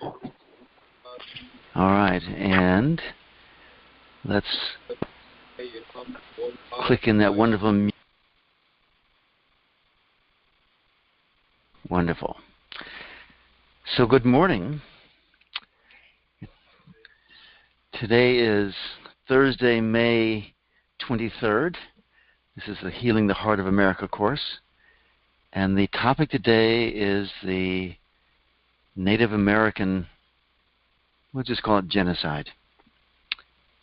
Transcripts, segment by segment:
All right, and let's click in that wonderful. Wonderful. So good morning. Today is Thursday, May 23rd. This is the Healing the Heart of America course. And the topic today is the Native American, we'll just call it genocide.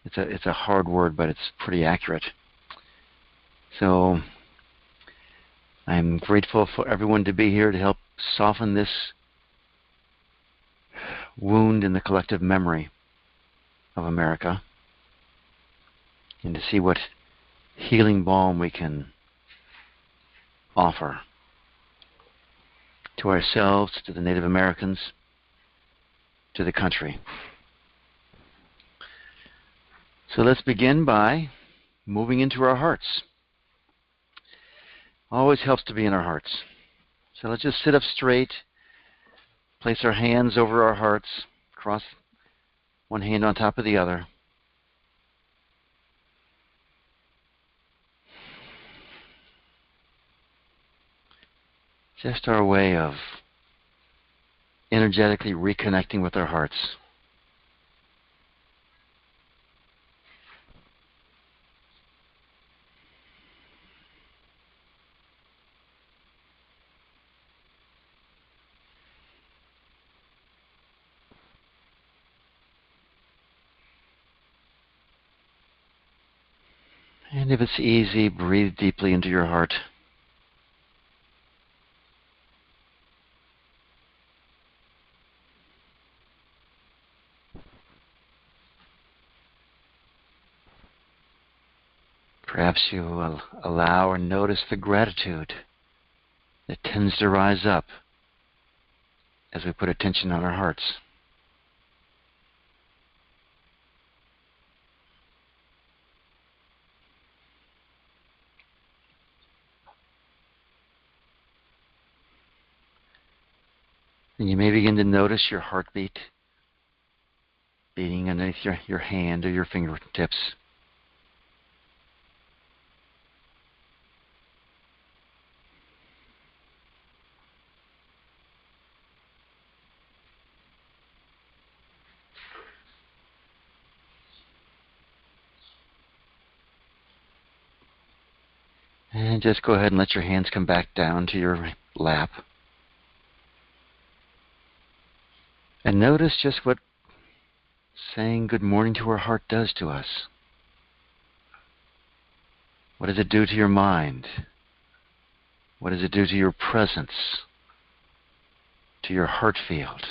It's a hard word, but it's pretty accurate. So I'm grateful for everyone to be here to help soften this wound in the collective memory of America and to see what healing balm we can offer to ourselves, to the Native Americans, to the country. So let's begin by moving into our hearts. Always helps to be in our hearts. So let's just sit up straight, place our hands over our hearts, cross one hand on top of the other. Just our way of energetically reconnecting with our hearts. And if it's easy, breathe deeply into your heart. Perhaps you will allow or notice the gratitude that tends to rise up as we put attention on our hearts. And you may begin to notice your heartbeat beating underneath your hand or your fingertips. And just go ahead and let your hands come back down to your lap. And notice just what saying good morning to our heart does to us. What does it do to your mind? What does it do to your presence, to your heart field?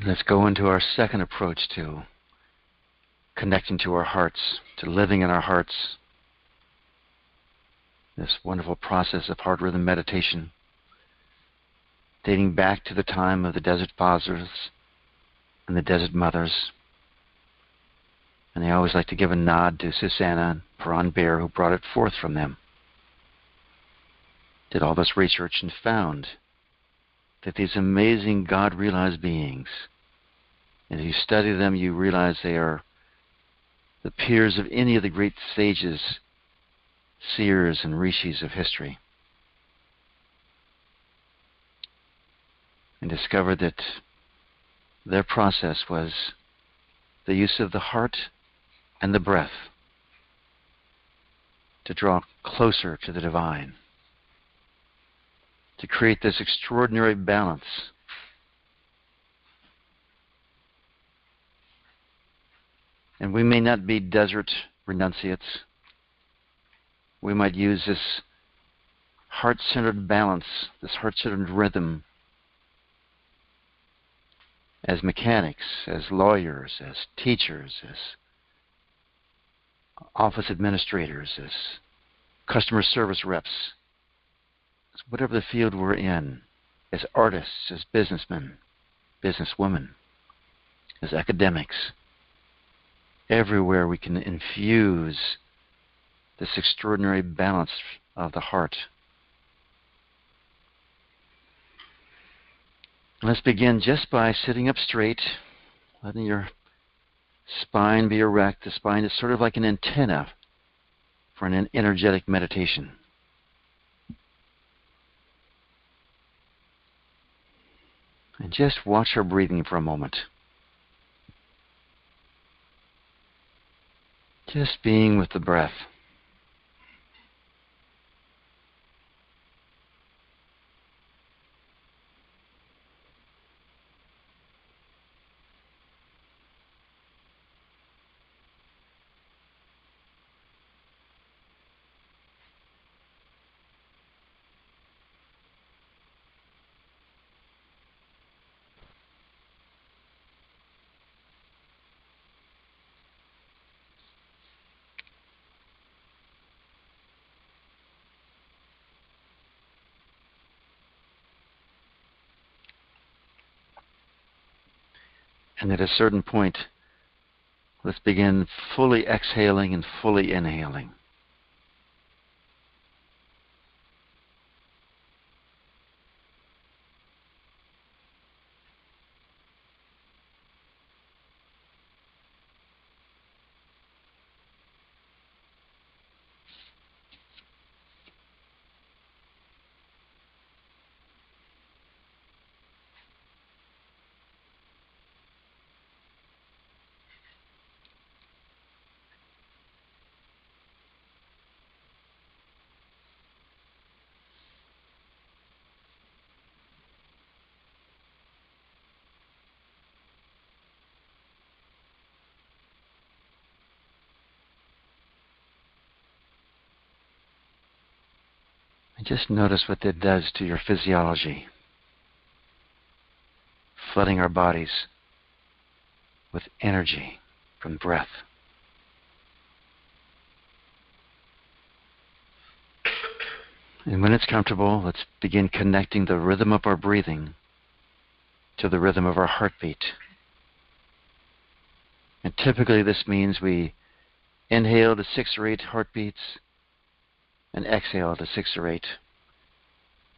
Let's go into our second approach to connecting to our hearts, to living in our hearts. This wonderful process of heart rhythm meditation, dating back to the time of the desert fathers and the desert mothers. And they always like to give a nod to Susanna and Paran Bear, who brought it forth from them. Did all this research and found that these amazing God-realized beings, and if you study them, you realize they are the peers of any of the great sages, seers, and rishis of history. And discovered that their process was the use of the heart and the breath to draw closer to the divine, to create this extraordinary balance. And we may not be desert renunciates. We might use this heart-centered balance, this heart-centered rhythm, as mechanics, as lawyers, as teachers, as office administrators, as customer service reps, whatever the field we're in. as artists, as businessmen, businesswomen, as academics. Everywhere we can infuse this extraordinary balance of the heart. Let's begin just by sitting up straight, letting your spine be erect. The spine is sort of like an antenna for an energetic meditation. And just watch our breathing for a moment. Just being with the breath. And at a certain point, let's begin fully exhaling and fully inhaling. And just notice what that does to your physiology, flooding our bodies with energy from breath. And when it's comfortable, let's begin connecting the rhythm of our breathing to the rhythm of our heartbeat. And typically this means we inhale to 6 or 8 heartbeats and exhale to 6 or 8.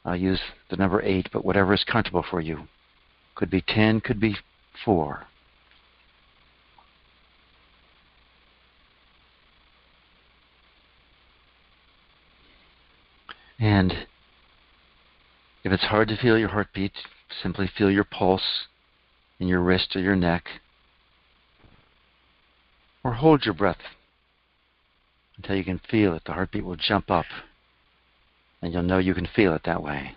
I'll use the number 8, but whatever is comfortable for you. Could be 10, could be 4. And if it's hard to feel your heartbeat, simply feel your pulse in your wrist or your neck. Or hold your breath until you can feel it. The heartbeat will jump up, and you'll know you can feel it that way.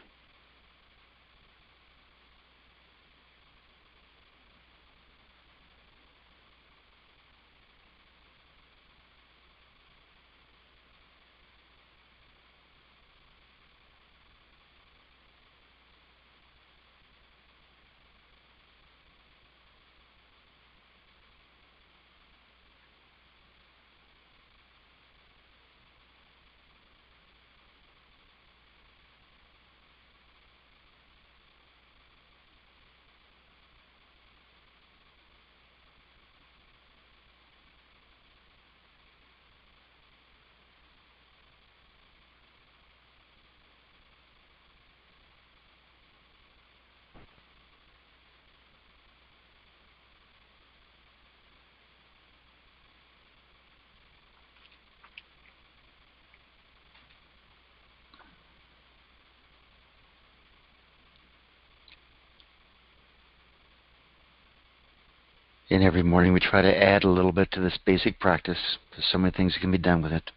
And every morning we try to add a little bit to this basic practice. There's so many things that can be done with it.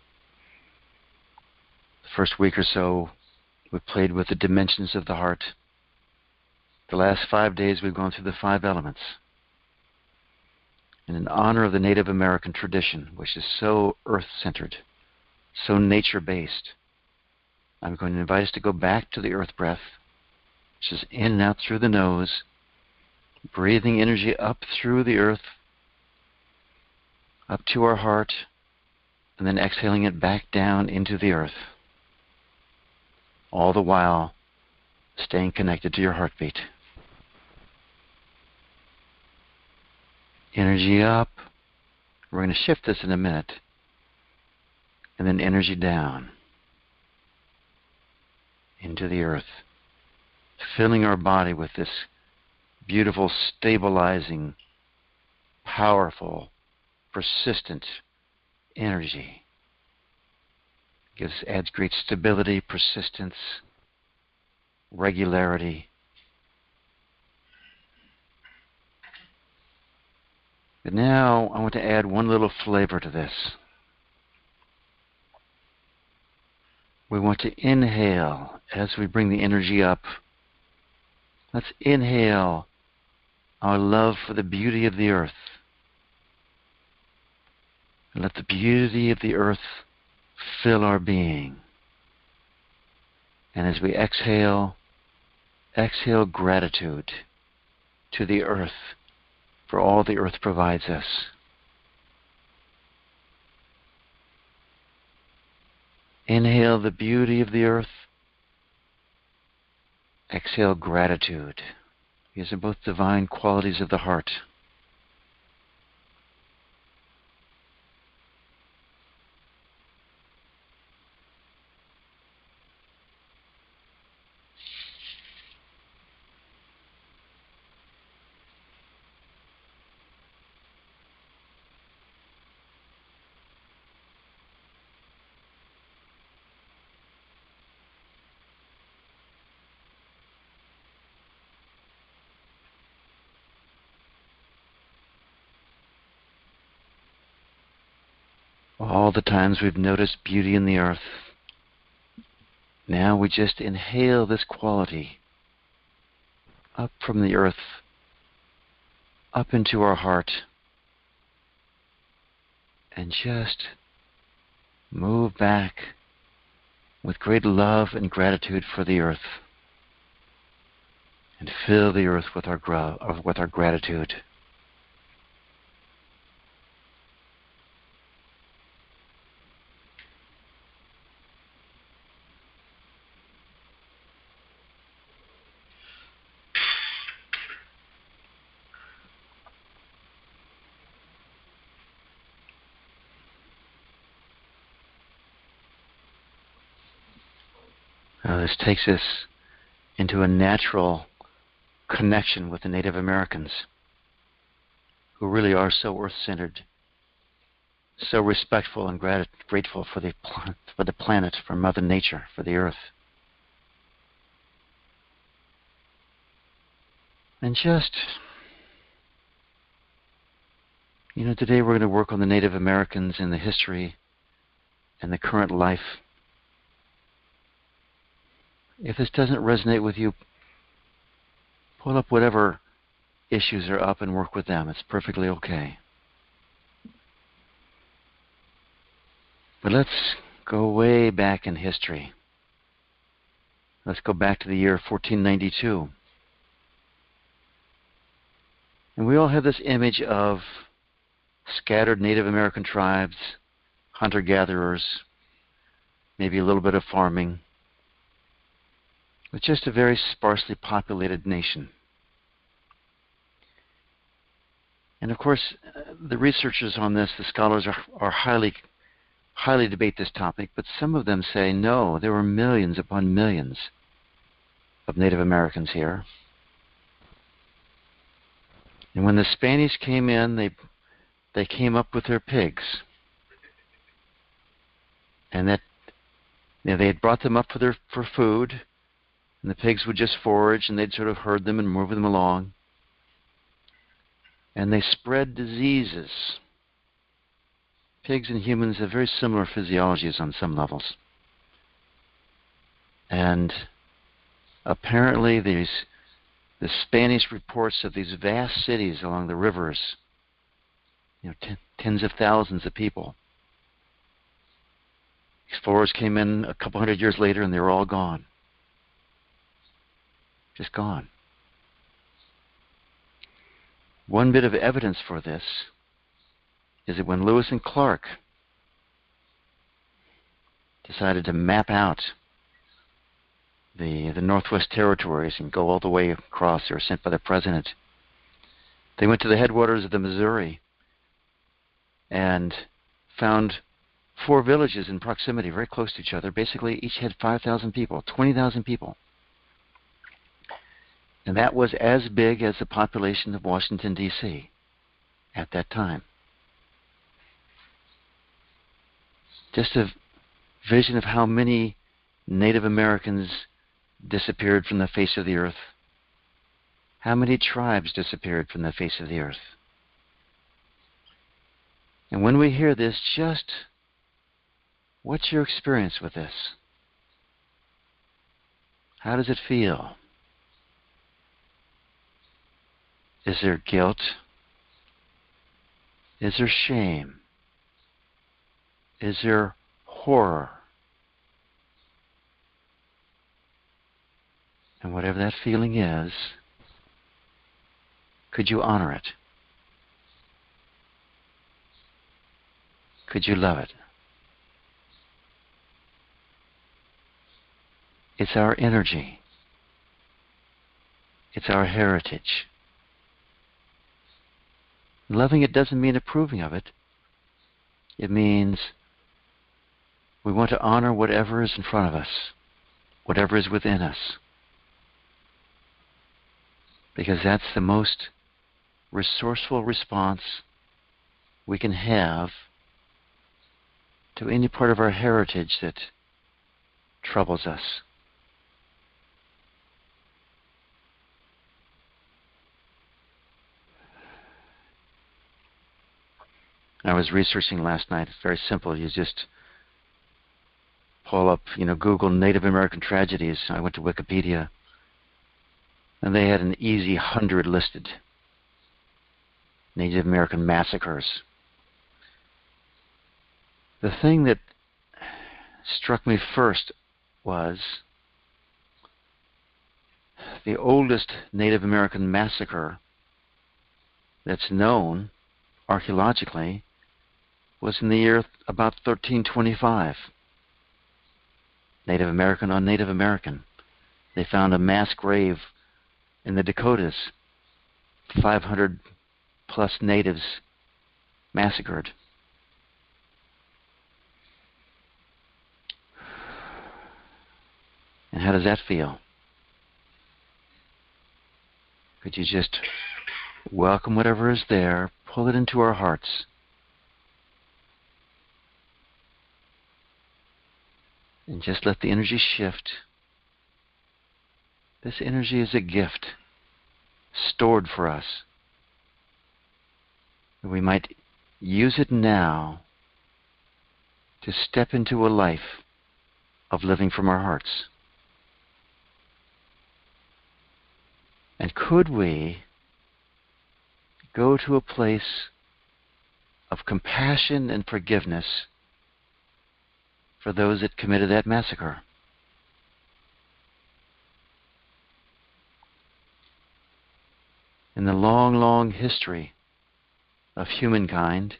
The first week or so, we played with the dimensions of the heart. The last 5 days we've gone through the 5 elements. And in honor of the Native American tradition, which is so earth-centered, so nature-based, I'm going to invite us to go back to the earth breath, which is in and out through the nose, breathing energy up through the earth, up to our heart, and then exhaling it back down into the earth. All the while, staying connected to your heartbeat. Energy up. We're going to shift this in a minute. And then energy down into the earth, filling our body with this beautiful, stabilizing, powerful, persistent energy. Adds great stability, persistence, regularity. But now I want to add one little flavor to this. We want to inhale as we bring the energy up. Let's inhale our love for the beauty of the earth. And let the beauty of the earth fill our being. And as we exhale, exhale gratitude to the earth for all the earth provides us. Inhale the beauty of the earth. Exhale gratitude. These are both divine qualities of the heart. All the times we've noticed beauty in the earth, now we just inhale this quality up from the earth, up into our heart, and just move back with great love and gratitude for the earth, and fill the earth with our gratitude. This takes us into a natural connection with the Native Americans, who really are so earth-centered, so respectful and grateful for the planet, for Mother Nature, for the earth. And just, today we're going to work on the Native Americans and the history and the current life. If this doesn't resonate with you, pull up whatever issues are up and work with them. It's perfectly okay. But let's go way back in history. Let's go back to the year 1492. And we all have this image of scattered Native American tribes, hunter-gatherers, maybe a little bit of farming, with just a very sparsely populated nation. And of course, the researchers on this, the scholars, are highly debate this topic, but some of them say, no, there were millions upon millions of Native Americans here. And when the Spanish came in, they came up with their pigs. And that they had brought them up for food, and the pigs would just forage, and they'd sort of herd them and move them along. And they spread diseases. Pigs and humans have very similar physiologies on some levels. And apparently the Spanish reports of these vast cities along the rivers, tens of thousands of people. Explorers came in a couple hundred years later, and they were all gone. Just gone. One bit of evidence for this is that when Lewis and Clark decided to map out the Northwest Territories and go all the way across. They were sent by the president. They went to the headwaters of the Missouri and found 4 villages in proximity, very close to each other. Basically, each had 5,000 people, 20,000 people. And that was as big as the population of Washington, D.C. at that time. Just a vision of how many Native Americans disappeared from the face of the earth. How many tribes disappeared from the face of the earth. And when we hear this, just what's your experience with this? How does it feel? Is there guilt? Is there shame? Is there horror? And whatever that feeling is, could you honor it? Could you love it? It's our energy. It's our heritage. Loving it doesn't mean approving of it. It means we want to honor whatever is in front of us, whatever is within us, because that's the most resourceful response we can have to any part of our heritage that troubles us. I was researching last night. It's very simple. You just pull up, Google Native American tragedies. I went to Wikipedia, and they had an easy 100 listed. Native American massacres. The thing that struck me first was the oldest Native American massacre that's known archaeologically was in the year about 1325. Native American on Native American. They found a mass grave in the Dakotas, 500 plus natives massacred. And how does that feel? Could you just welcome whatever is there, pull it into our hearts, and just let the energy shift. This energy is a gift stored for us. We might use it now to step into a life of living from our hearts. And could we go to a place of compassion and forgiveness for those that committed that massacre? In the long, long history of humankind,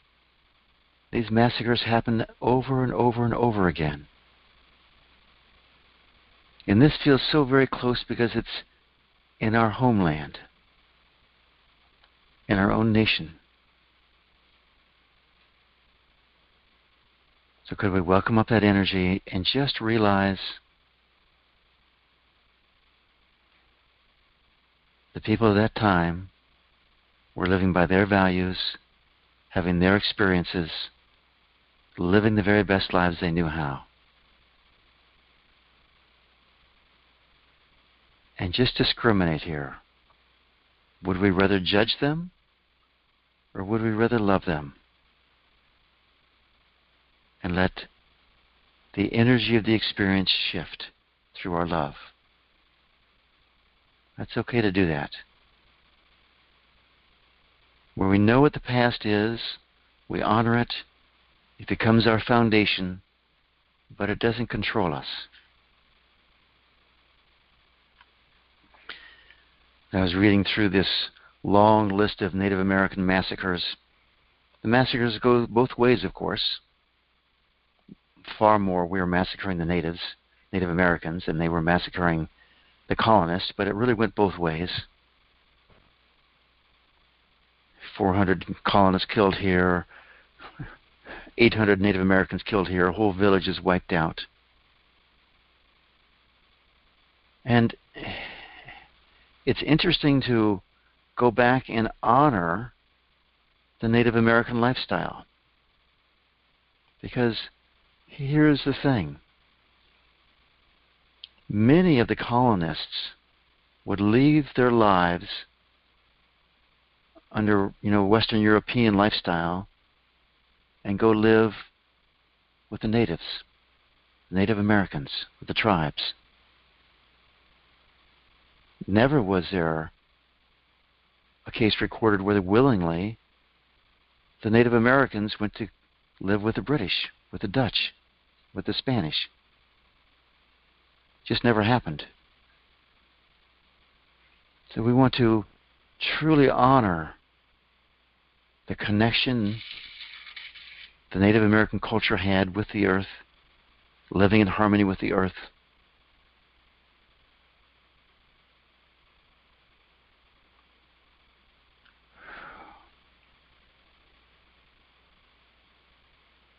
these massacres happen over and over and over again. And this feels so very close because it's in our homeland, in our own nation. So could we welcome up that energy and just realize the people of that time were living by their values, having their experiences, living the very best lives they knew how. And just discriminate here. Would we rather judge them, or would we rather love them? And let the energy of the experience shift through our love. That's okay to do that. Where we know what the past is, we honor it. It becomes our foundation, but it doesn't control us. I was reading through this long list of Native American massacres. The massacres go both ways, of course. Far more we are massacring the natives Native Americans, and they were massacring the colonists, but it really went both ways. 400 colonists killed here, 800 Native Americans killed here, a whole village is wiped out. And it's interesting to go back and honor the Native American lifestyle. Because here's the thing. Many of the colonists would leave their lives under, Western European lifestyle and go live with the natives, Native Americans, with the tribes. Never was there a case recorded where willingly the Native Americans went to live with the British, with the Dutch, with the Spanish. Just never happened. So we want to truly honor the connection the Native American culture had with the earth, living in harmony with the earth.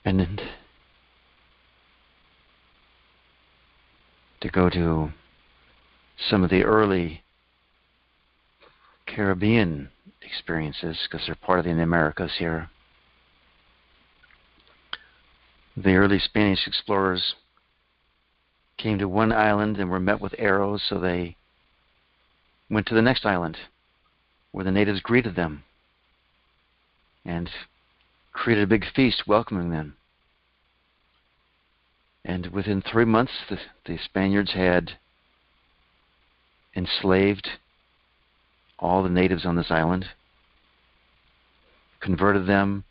And to go to some of the early Caribbean experiences, because they're part of the Americas here. The early Spanish explorers came to one island and were met with arrows, so they went to the next island, where the natives greeted them and created a big feast welcoming them. And within 3 months, the Spaniards had enslaved all the natives on this island, converted them.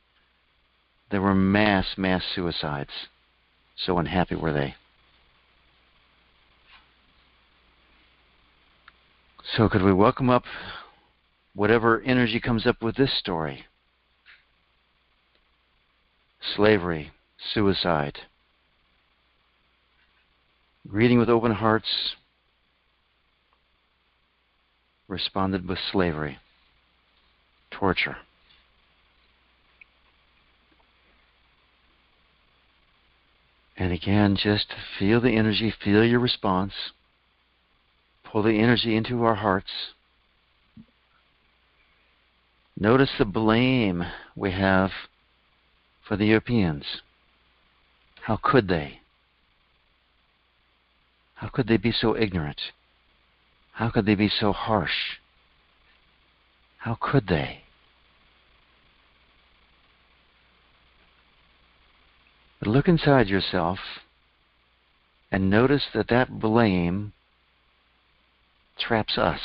There were mass suicides. So unhappy were they. So could we welcome up whatever energy comes up with this story? Slavery, suicide, greeting with open hearts, responded with slavery, torture. And again, just feel the energy, feel your response. Pull the energy into our hearts. Notice the blame we have for the Europeans. How could they? How could they be so ignorant? How could they be so harsh? How could they? But look inside yourself and notice that blame traps us.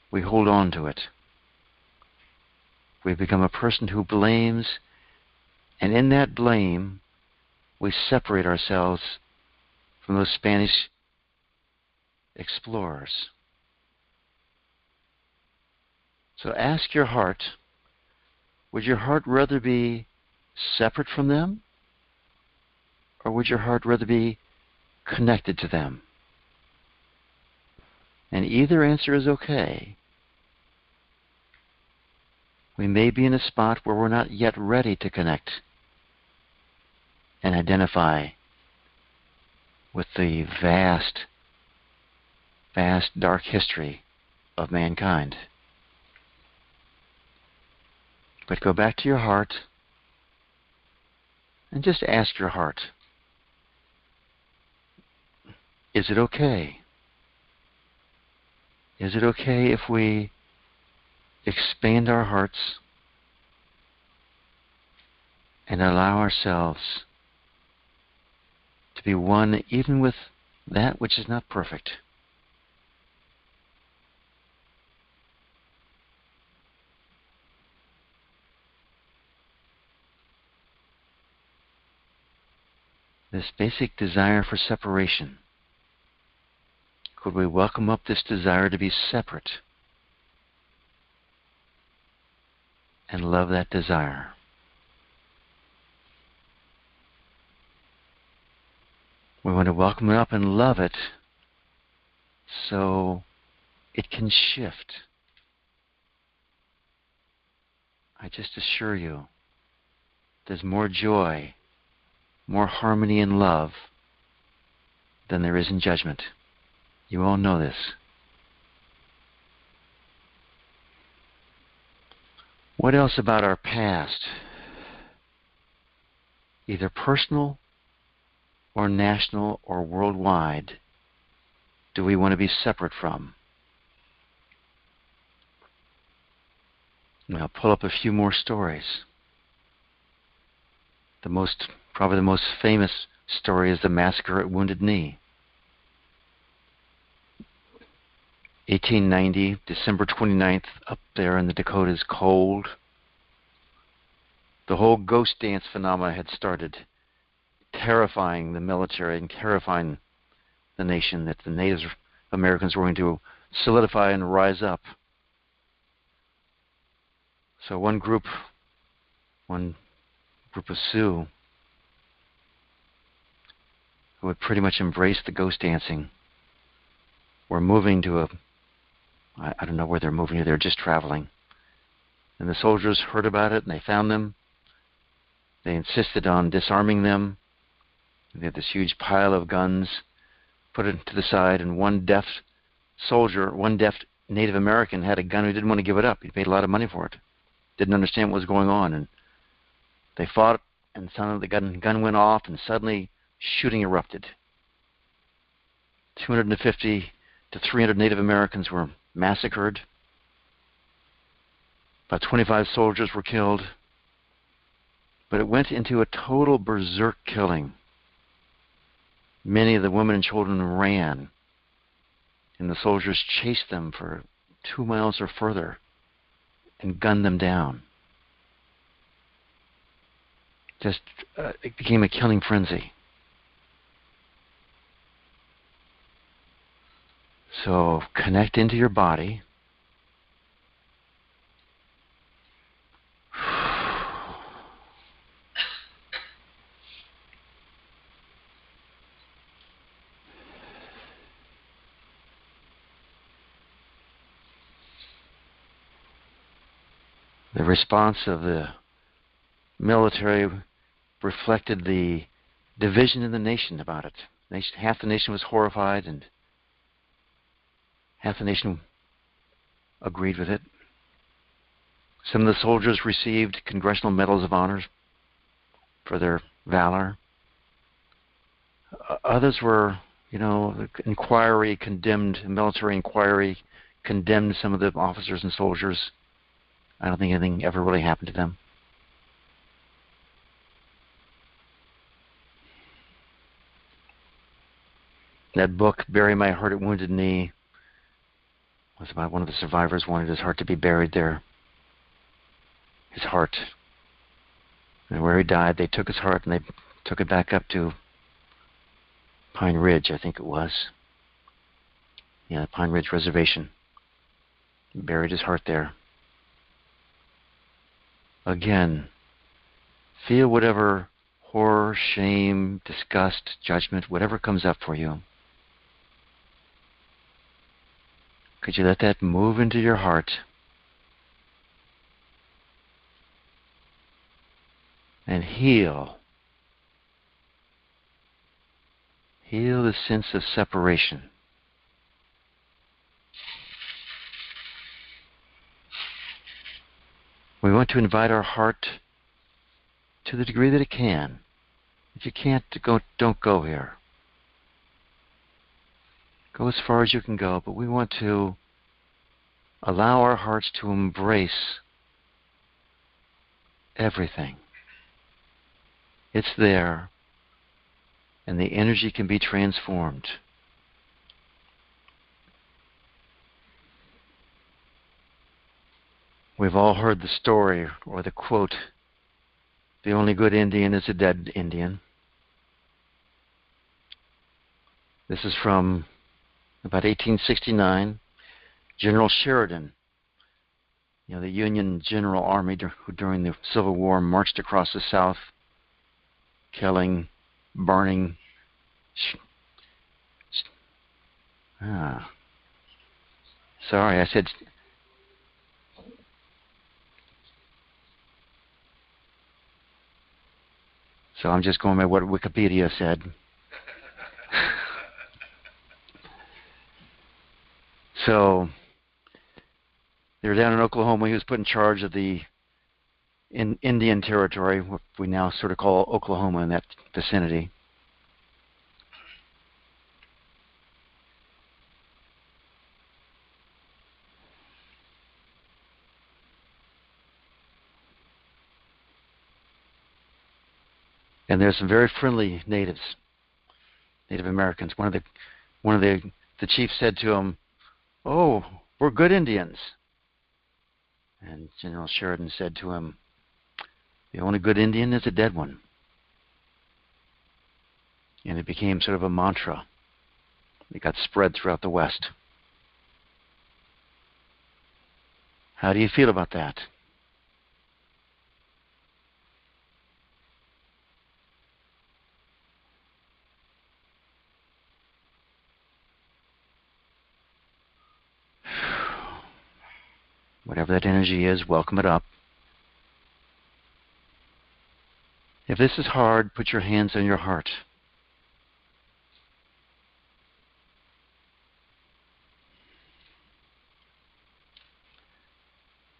We hold on to it. We become a person who blames, and in that blame, we separate ourselves from those Spanish explorers. So ask your heart, would your heart rather be separate from them, or would your heart rather be connected to them? And either answer is okay. We may be in a spot where we're not yet ready to connect and identify with the vast dark history of mankind. But go back to your heart and just ask your heart, is it okay? Is it okay if we expand our hearts and allow ourselves to be one even with that which is not perfect? This basic desire for separation, could we welcome up this desire to be separate and love that desire? We want to welcome it up and love it so it can shift. I just assure you, there's more joy, more harmony and love than there is in judgment. You all know this. What else about our past, either personal or national or worldwide, do we want to be separate from? Now pull up a few more stories. Probably the most famous story is the massacre at Wounded Knee. 1890, December 29th, up there in the Dakotas, cold. The whole ghost dance phenomena had started, terrifying the military and terrifying the nation that the Native Americans were going to solidify and rise up. So one group of Sioux who had pretty much embraced the ghost dancing were moving to I don't know where they're moving to, they're just traveling. And the soldiers heard about it and they found them. They insisted on disarming them. They had this huge pile of guns, put it to the side, and one deft Native American had a gun who didn't want to give it up. He paid a lot of money for it. Didn't understand what was going on, and they fought, and suddenly the gun went off, and suddenly shooting erupted. 250 to 300 Native Americans were massacred. About 25 soldiers were killed. But it went into a total berserk killing. Many of the women and children ran, and the soldiers chased them for 2 miles or further and gunned them down. It became a killing frenzy. So connect into your body. The response of the military reflected the division in the nation about it. Half the nation was horrified, and half the nation agreed with it. Some of the soldiers received Congressional Medals of Honor for their valor. Others were, the military inquiry condemned some of the officers and soldiers. I don't think anything ever really happened to them. That book, Bury My Heart at Wounded Knee, was about one of the survivors wanted his heart to be buried there. His heart. And where he died, they took his heart and they took it back up to Pine Ridge, I think it was. Yeah, Pine Ridge Reservation. Buried his heart there. Again, feel whatever horror, shame, disgust, judgment, whatever comes up for you. Could you let that move into your heart? And heal. Heal the sense of separation. We want to invite our heart to the degree that it can. If you can't, don't go here. Go as far as you can go, but we want to allow our hearts to embrace everything. It's there, and the energy can be transformed. We've all heard the story or the quote, "The only good Indian is a dead Indian." This is from about 1869. General Sheridan, the Union General Army who during the Civil War marched across the South, killing, burning Ah, sorry, I said. So I'm just going by what Wikipedia said. So they were down in Oklahoma. He was put in charge of the Indian Territory, what we now sort of call Oklahoma, in that vicinity. And there's some very friendly natives, Native Americans. One of the chiefs said to him, "Oh, we're good Indians." And General Sheridan said to him, "The only good Indian is a dead one." And it became sort of a mantra. It got spread throughout the West. How do you feel about that? Whatever that energy is, welcome it up. If this is hard, put your hands on your heart.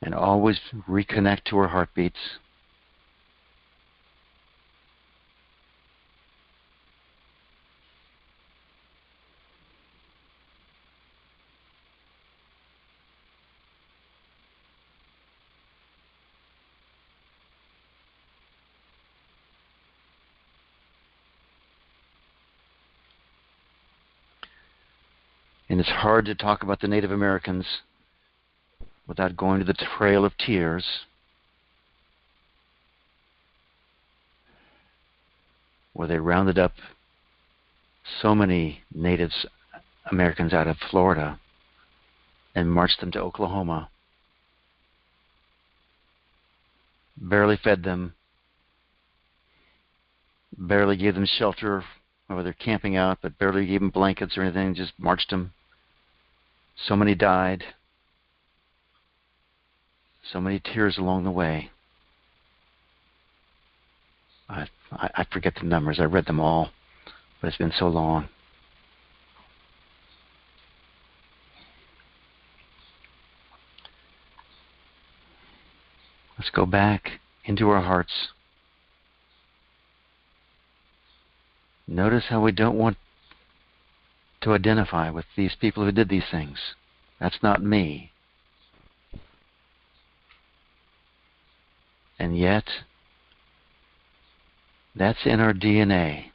And always reconnect to our heartbeats. And it's hard to talk about the Native Americans without going to the Trail of Tears. Where they rounded up so many Native Americans out of Florida and marched them to Oklahoma. Barely fed them, barely gave them shelter while they're camping out, but barely gave them blankets or anything, just marched them. So many died. So many tears along the way. I forget the numbers. I read them all, but it's been so long. Let's go back into our hearts. Notice how we don't want to identify with these people who did these things. That's not me. And yet, that's in our DNA.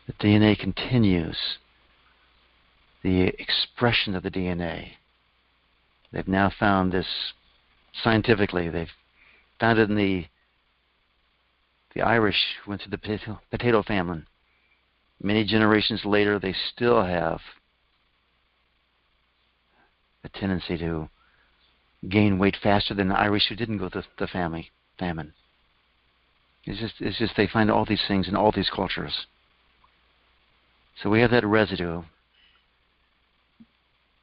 The DNA continues. The expression of the DNA. They've now found this scientifically. They've found it in the Irish who went through the potato famine. Many generations later, they still have a tendency to gain weight faster than the Irish who didn't go through the famine. It's just they find all these things in all these cultures. So we have that residue.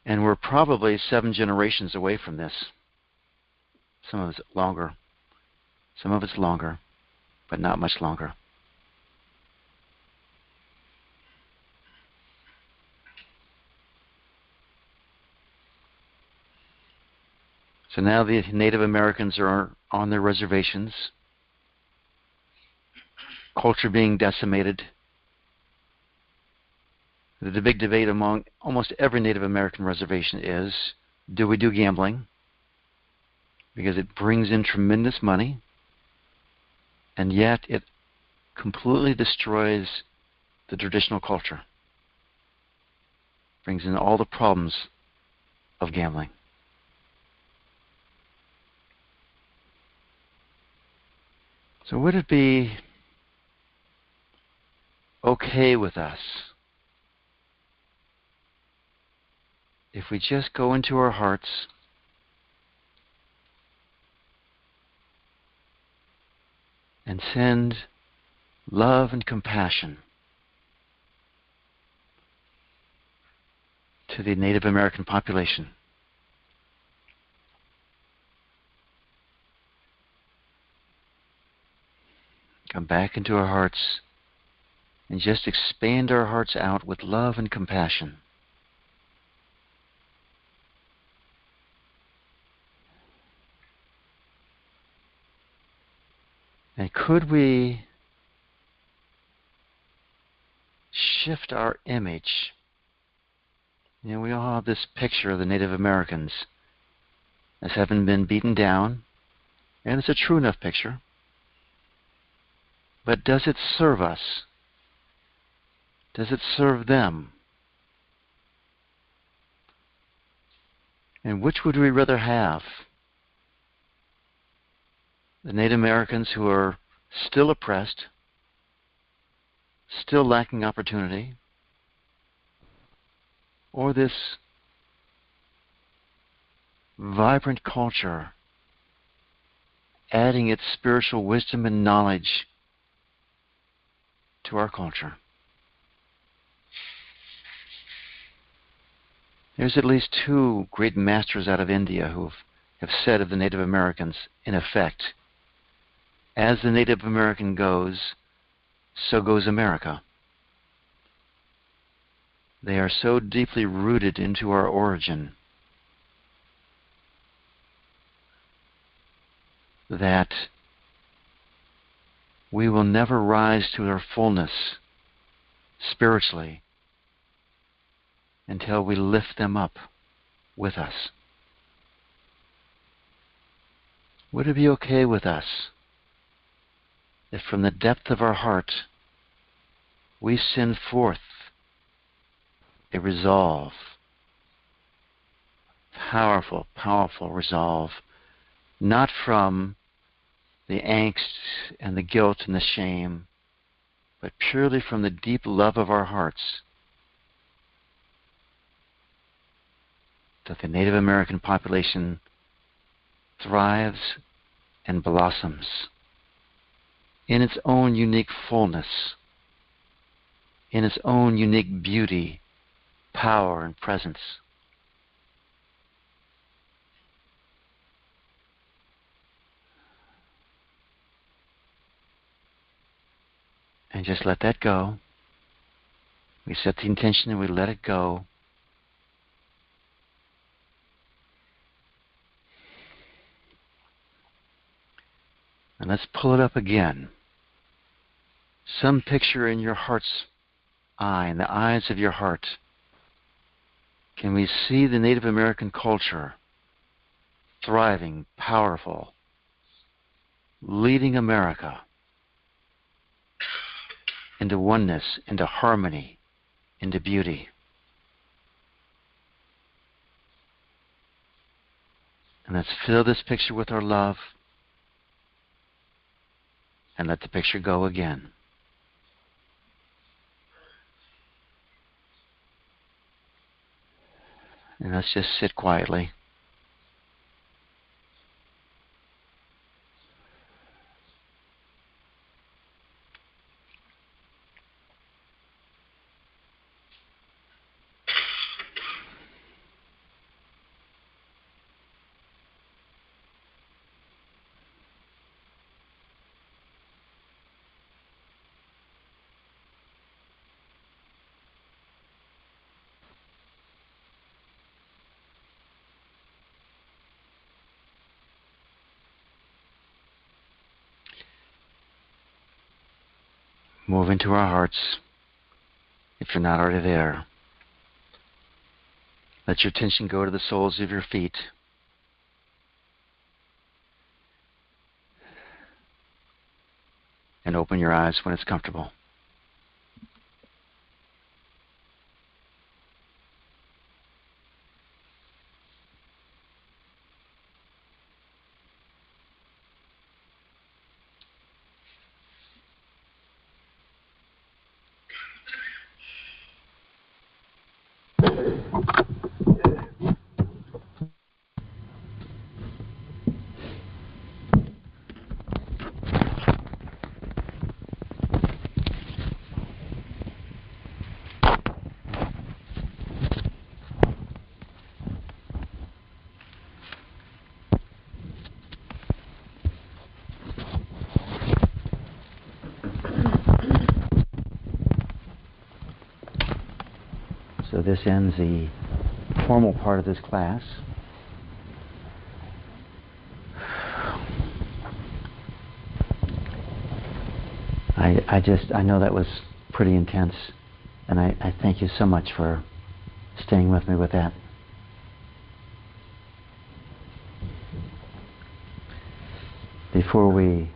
And we're probably 7 generations away from this. Some of it's longer. Some of it's longer, but not much longer. So now the Native Americans are on their reservations, culture being decimated. The big debate among almost every Native American reservation is, do we do gambling? Because it brings in tremendous money, and yet it completely destroys the traditional culture. Brings in all the problems of gambling. So would it be okay with us if we just go into our hearts and send love and compassion to the Native American population. Come back into our hearts and just expand our hearts out with love and compassion. And could we shift our image? You know, we all have this picture of the Native Americans as having been beaten down, and it's a true enough picture. But does it serve us? Does it serve them? And which would we rather have? The Native Americans who are still oppressed, still lacking opportunity, or this vibrant culture adding its spiritual wisdom and knowledge to our culture? There's at least two great masters out of India who have said of the Native Americans, in effect, as the Native American goes, so goes America. They are so deeply rooted into our origin that we will never rise to our fullness spiritually until we lift them up with us. Would it be okay with us if from the depth of our heart we send forth a resolve, powerful, powerful resolve, not from the angst and the guilt and the shame, but purely from the deep love of our hearts, that the Native American population thrives and blossoms in its own unique fullness, in its own unique beauty, power, and presence. And just let that go. We set the intention and we let it go. And let's pull it up again. Some picture in your heart's eye, in the eyes of your heart. Can we see the Native American culture thriving, powerful, leading America into oneness, into harmony, into beauty? And let's fill this picture with our love and let the picture go again. And let's just sit quietly. Move into our hearts, if you're not already there. Let your attention go to the soles of your feet. And open your eyes when it's comfortable. So this ends the formal part of this class. I know that was pretty intense, and I thank you so much for staying with me with that. Before we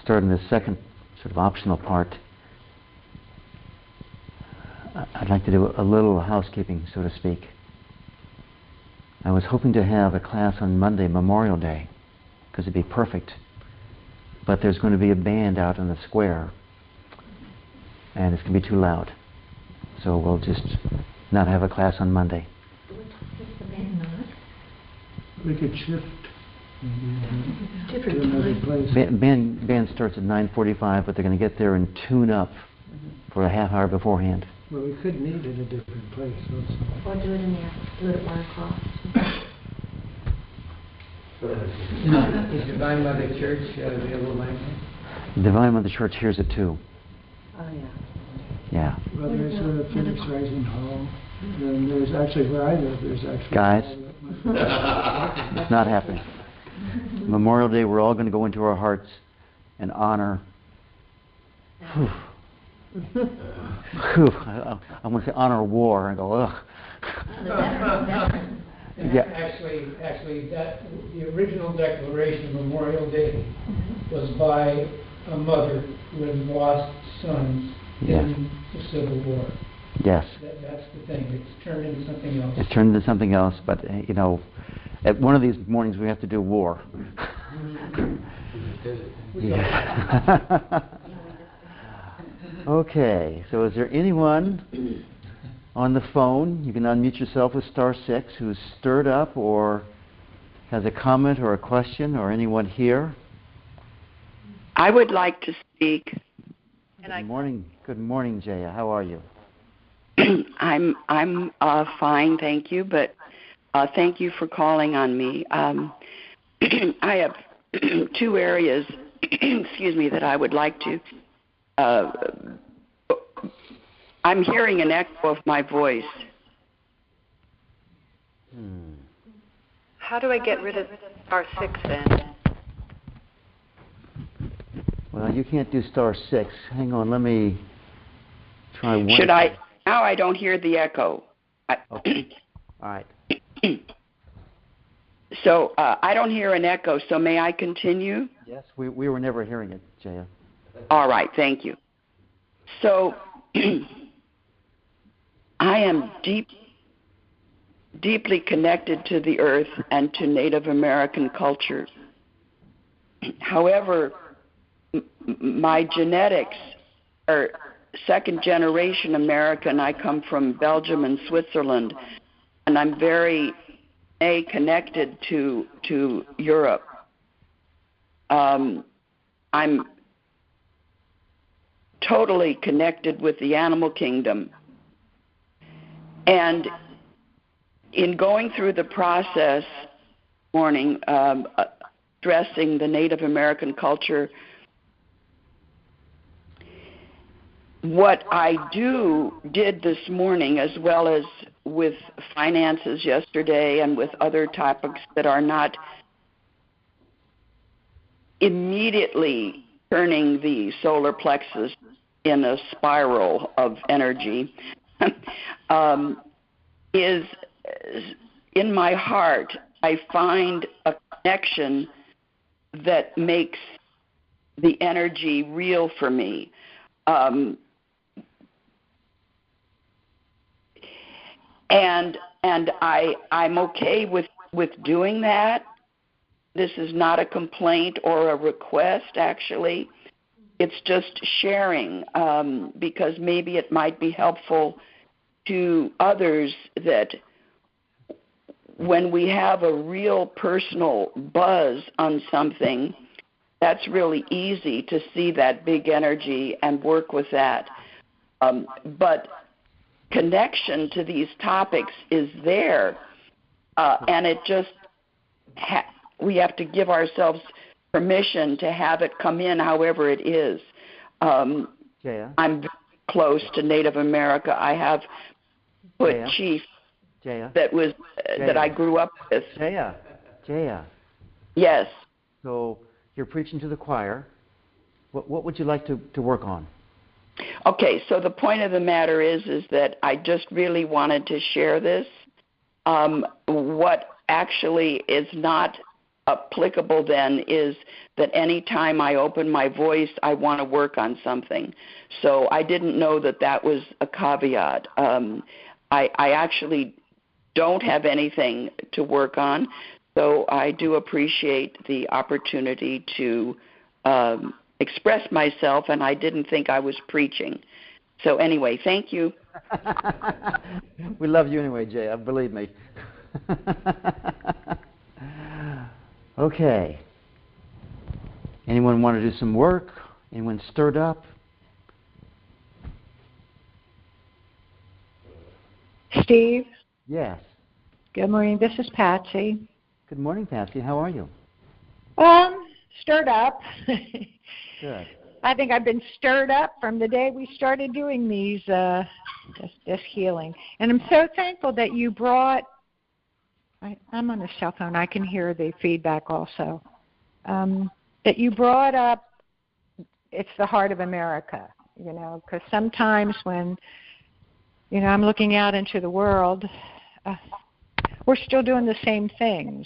start in the second sort of optional part, I'd like to do a little housekeeping, so to speak. I was hoping to have a class on Monday, Memorial Day, because it'd be perfect. But there's going to be a band out in the square, and it's going to be too loud. So we'll just not have a class on Monday. What's the band not? We could shift. Different to another place. place. Band starts at 9:45, but they're going to get there and tune up for a half hour beforehand. Well, we could meet at a different place also. Or do it in there. Do it at 1 o'clock. Is Divine Mother Church available Monday? Divine Mother Church here's at 2. Oh, yeah. Yeah. Well, there's a Phoenix Rising Hall. And there's actually, where I live, there's actually... Guys, it's not happening. Memorial Day, we're all going to go into our hearts and honor... I'm going to say honor war and go, ugh. Yeah. Actually, that the original declaration of Memorial Day was by a mother who had lost sons in the Civil War. Yes. That's the thing. It's turned into something else. It's turned into something else, but you know, at one of these mornings we have to do war. Yeah. Okay, so is there anyone on the phone? You can unmute yourself with *6 who's stirred up or has a comment or a question, or anyone here? I would like to speak. Good morning. Good morning, Jaya. How are you? I'm fine, thank you. But thank you for calling on me. I have 2 areas, excuse me, that I would like to. I'm hearing an echo of my voice. How do I get rid of *6 then? Well, you can't do *6. Hang on, let me try one. Should I? Now I don't hear the echo. Okay. All right. So I don't hear an echo, so may I continue? Yes, we were never hearing it, Jaya. All right, thank you. So I am deeply connected to the earth and to Native American culture. However, my genetics are second-generation American. I come from Belgium and Switzerland, and I'm very connected to Europe. I'm totally connected with the animal kingdom. And in going through the process this morning, addressing the Native American culture, what I did this morning, as well as with finances yesterday and with other topics that are not immediately turning the solar plexus in a spiral of energy, is in my heart, I find a connection that makes the energy real for me. And I'm okay with doing that. This is not a complaint or a request, actually. It's just sharing, because maybe it might be helpful to others that when we have a real personal buzz on something, that's really easy to see that big energy and work with that. But connection to these topics is there, and it just we have to give ourselves permission to have it come in however it is. I'm very close to Native America. I have put Jaya? chief Jaya? that was that I grew up with. Jaya. Yes. So you're preaching to the choir. What would you like to work on? Okay, so the point of the matter is that I just really wanted to share this. What actually is not applicable then is that any time I open my voice, I want to work on something. So I didn't know that was a caveat. I actually don't have anything to work on, so I do appreciate the opportunity to express myself, and I didn't think I was preaching. So anyway, thank you. We love you anyway, Jaya, believe me. Okay. Anyone want to do some work? Anyone stirred up? Steve, Yes. good morning. This is Patsy. Good morning, Patsy. How are you? Stirred up. Good. I think I've been stirred up from the day we started doing these this healing, and I'm so thankful that you brought. I'm on a cell phone. I can hear the feedback also. That you brought up. It's the heart of America, because sometimes when I'm looking out into the world, we're still doing the same things.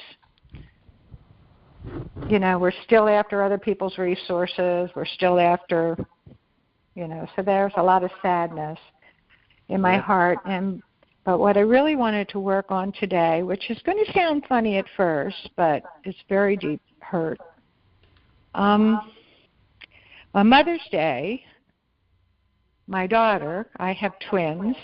We're still after other people's resources. We're still after, so there's a lot of sadness in my heart. But what I really wanted to work on today, which is going to sound funny at first, but it's very deep hurt. On Mother's Day, my daughter, I have twins,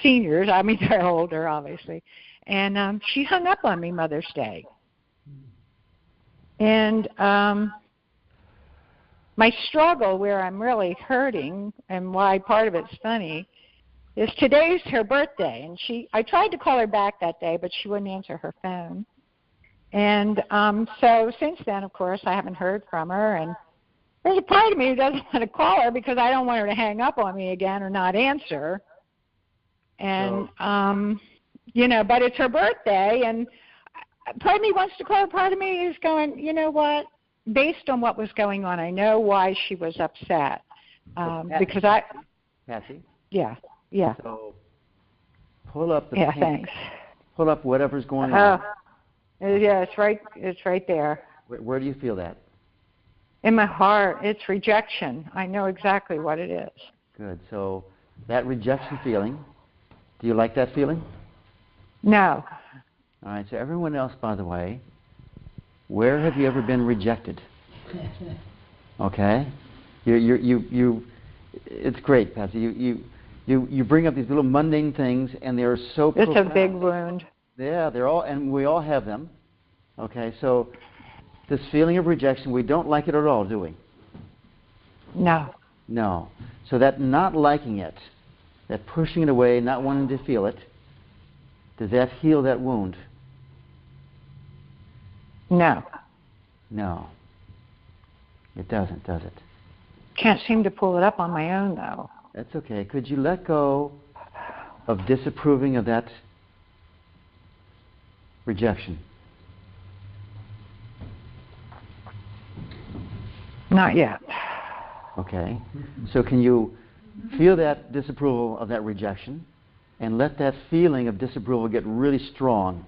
seniors, they're older, obviously, and she hung up on me Mother's Day. And my struggle, where I'm really hurting, and why part of it's funny, is today's her birthday. And I tried to call her back that day, but she wouldn't answer her phone. And so since then, of course, I haven't heard from her. And there's a part of me who doesn't want to call her because I don't want her to hang up on me again or not answer. And, but it's her birthday, and part of me wants to call her. Part of me is going, you know what? Based on what was going on, I know why she was upset. Because Patsy? Yeah. So pull up the pain. Thanks. Pull up whatever's going on. Yeah, it's right there. Where do you feel that? In my heart. It's rejection. I know exactly what it is. Good. So that rejection feeling, do you like that feeling? No. All right, so everyone else, by the way, where have you ever been rejected? Okay? It's great, Patsy. You bring up these little mundane things, and they're so profound. It's a big wound. Yeah, and we all have them. Okay, so this feeling of rejection, we don't like it at all, do we? No. So that not liking it, that pushing it away, not wanting to feel it, does that heal that wound? No. It doesn't, does it? Can't seem to pull it up on my own, though. That's okay. Could you let go of disapproving of that rejection? Not yet. Okay. So can you feel that disapproval of that rejection and let that feeling of disapproval get really strong?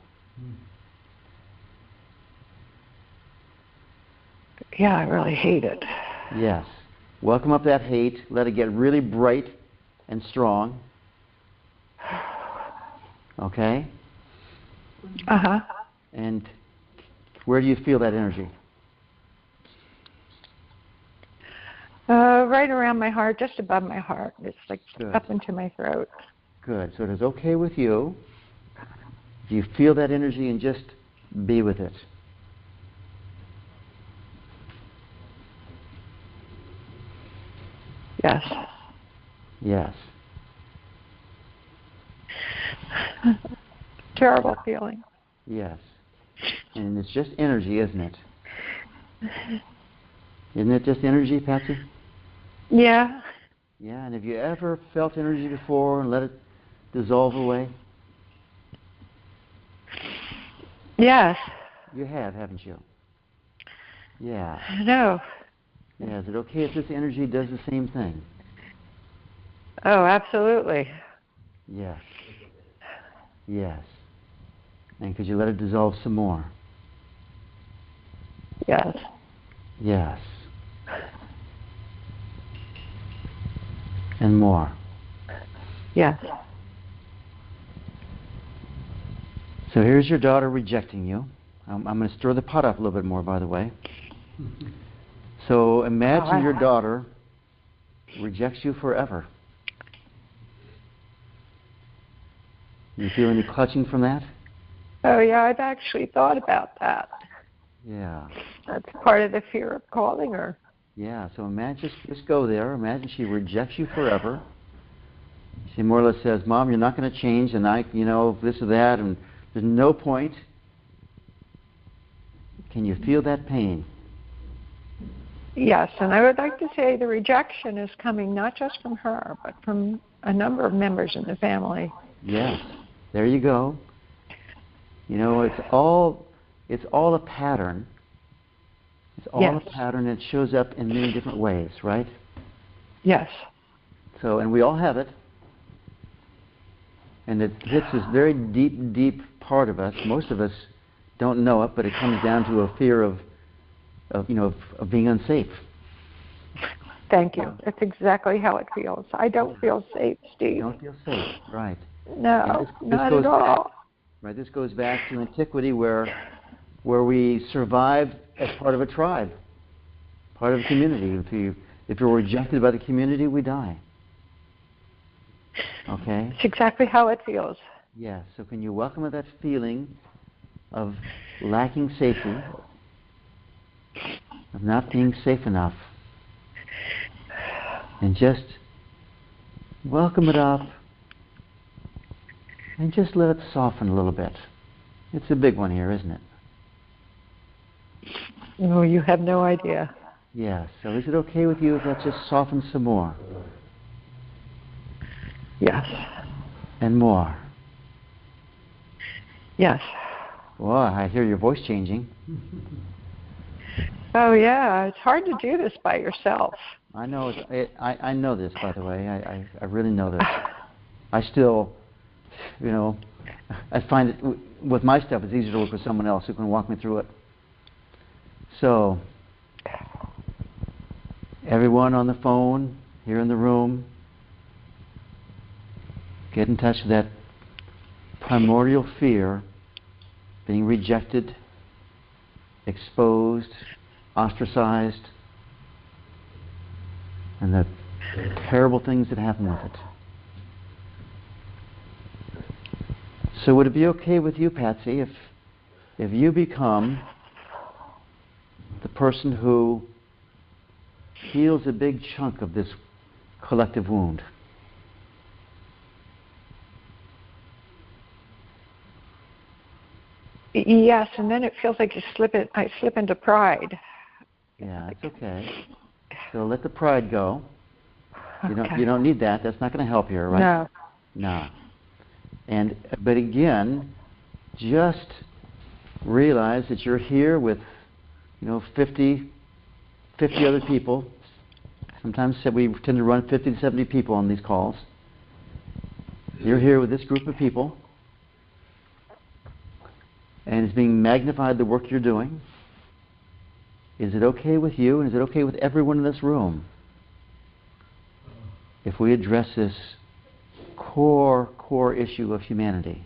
Yeah, I really hate it. Yes. Welcome up that hate. Let it get really bright and strong. Okay? Uh-huh. And where do you feel that energy? Right around my heart, just above my heart. It's like Good. Up into my throat. Good. So it is okay with you. Do you feel that energy and just be with it? Yes. Yes. Terrible feeling. Yes. And it's just energy, isn't it? Isn't it just energy, Patsy? Yeah. Yeah, and have you ever felt energy before and let it dissolve away? Yes. You have, haven't you? Yeah. No. Yeah, is it okay if this energy does the same thing? Oh, absolutely. Yes. Yes. And could you let it dissolve some more? Yes. Yes. And more. Yes. So here's your daughter rejecting you. I'm going to stir the pot up a little bit more, by the way. So imagine your daughter rejects you forever. You feel any clutching from that? Oh, yeah, I've actually thought about that. Yeah. That's part of the fear of calling her. Yeah, so imagine, just go there. Imagine she rejects you forever. She more or less says, Mom, you're not going to change, and this or that, and there's no point. Can you feel that pain? Yes, and I would like to say the rejection is coming not just from her, but from a number of members in the family. Yes, there you go. It's all a pattern. It's all a pattern that shows up in many different ways, right? Yes. So, and we all have it. And it hits this very deep, deep part of us. Most of us don't know it, but it comes down to a fear of being unsafe. Thank you. That's exactly how it feels. I don't feel safe, Steve. You don't feel safe, right? No, not at all. Right. This goes back to antiquity, where we survived as part of a tribe, part of a community. If you're rejected by the community, we die. Okay. It's exactly how it feels. Yes. So can you welcome that feeling of lacking safety, of not being safe enough, and just welcome it up and just let it soften a little bit. It's a big one here, isn't it? No, you have no idea. Yes. So is it okay with you if that just softens some more? Yes. And more? Yes. Well, I hear your voice changing. Oh, yeah. It's hard to do this by yourself. I know. I know this, by the way. I really know this. I still, I find it with my stuff, it's easier to work with someone else who can walk me through it. So, everyone on the phone, here in the room, get in touch with that primordial fear, being rejected, exposed, ostracized, and the terrible things that happen with it. So would it be okay with you, Patsy, if you become the person who heals a big chunk of this collective wound? Yes, and then it feels like I slip into pride. Yeah, it's okay. So let the pride go. Okay. You don't need that. That's not going to help here, right? No. But again, just realize that you're here with 50 other people. Sometimes we tend to run 50 to 70 people on these calls. You're here with this group of people, and it's being magnified, the work you're doing. Is it okay with you, and is it okay with everyone in this room if we address this core issue of humanity?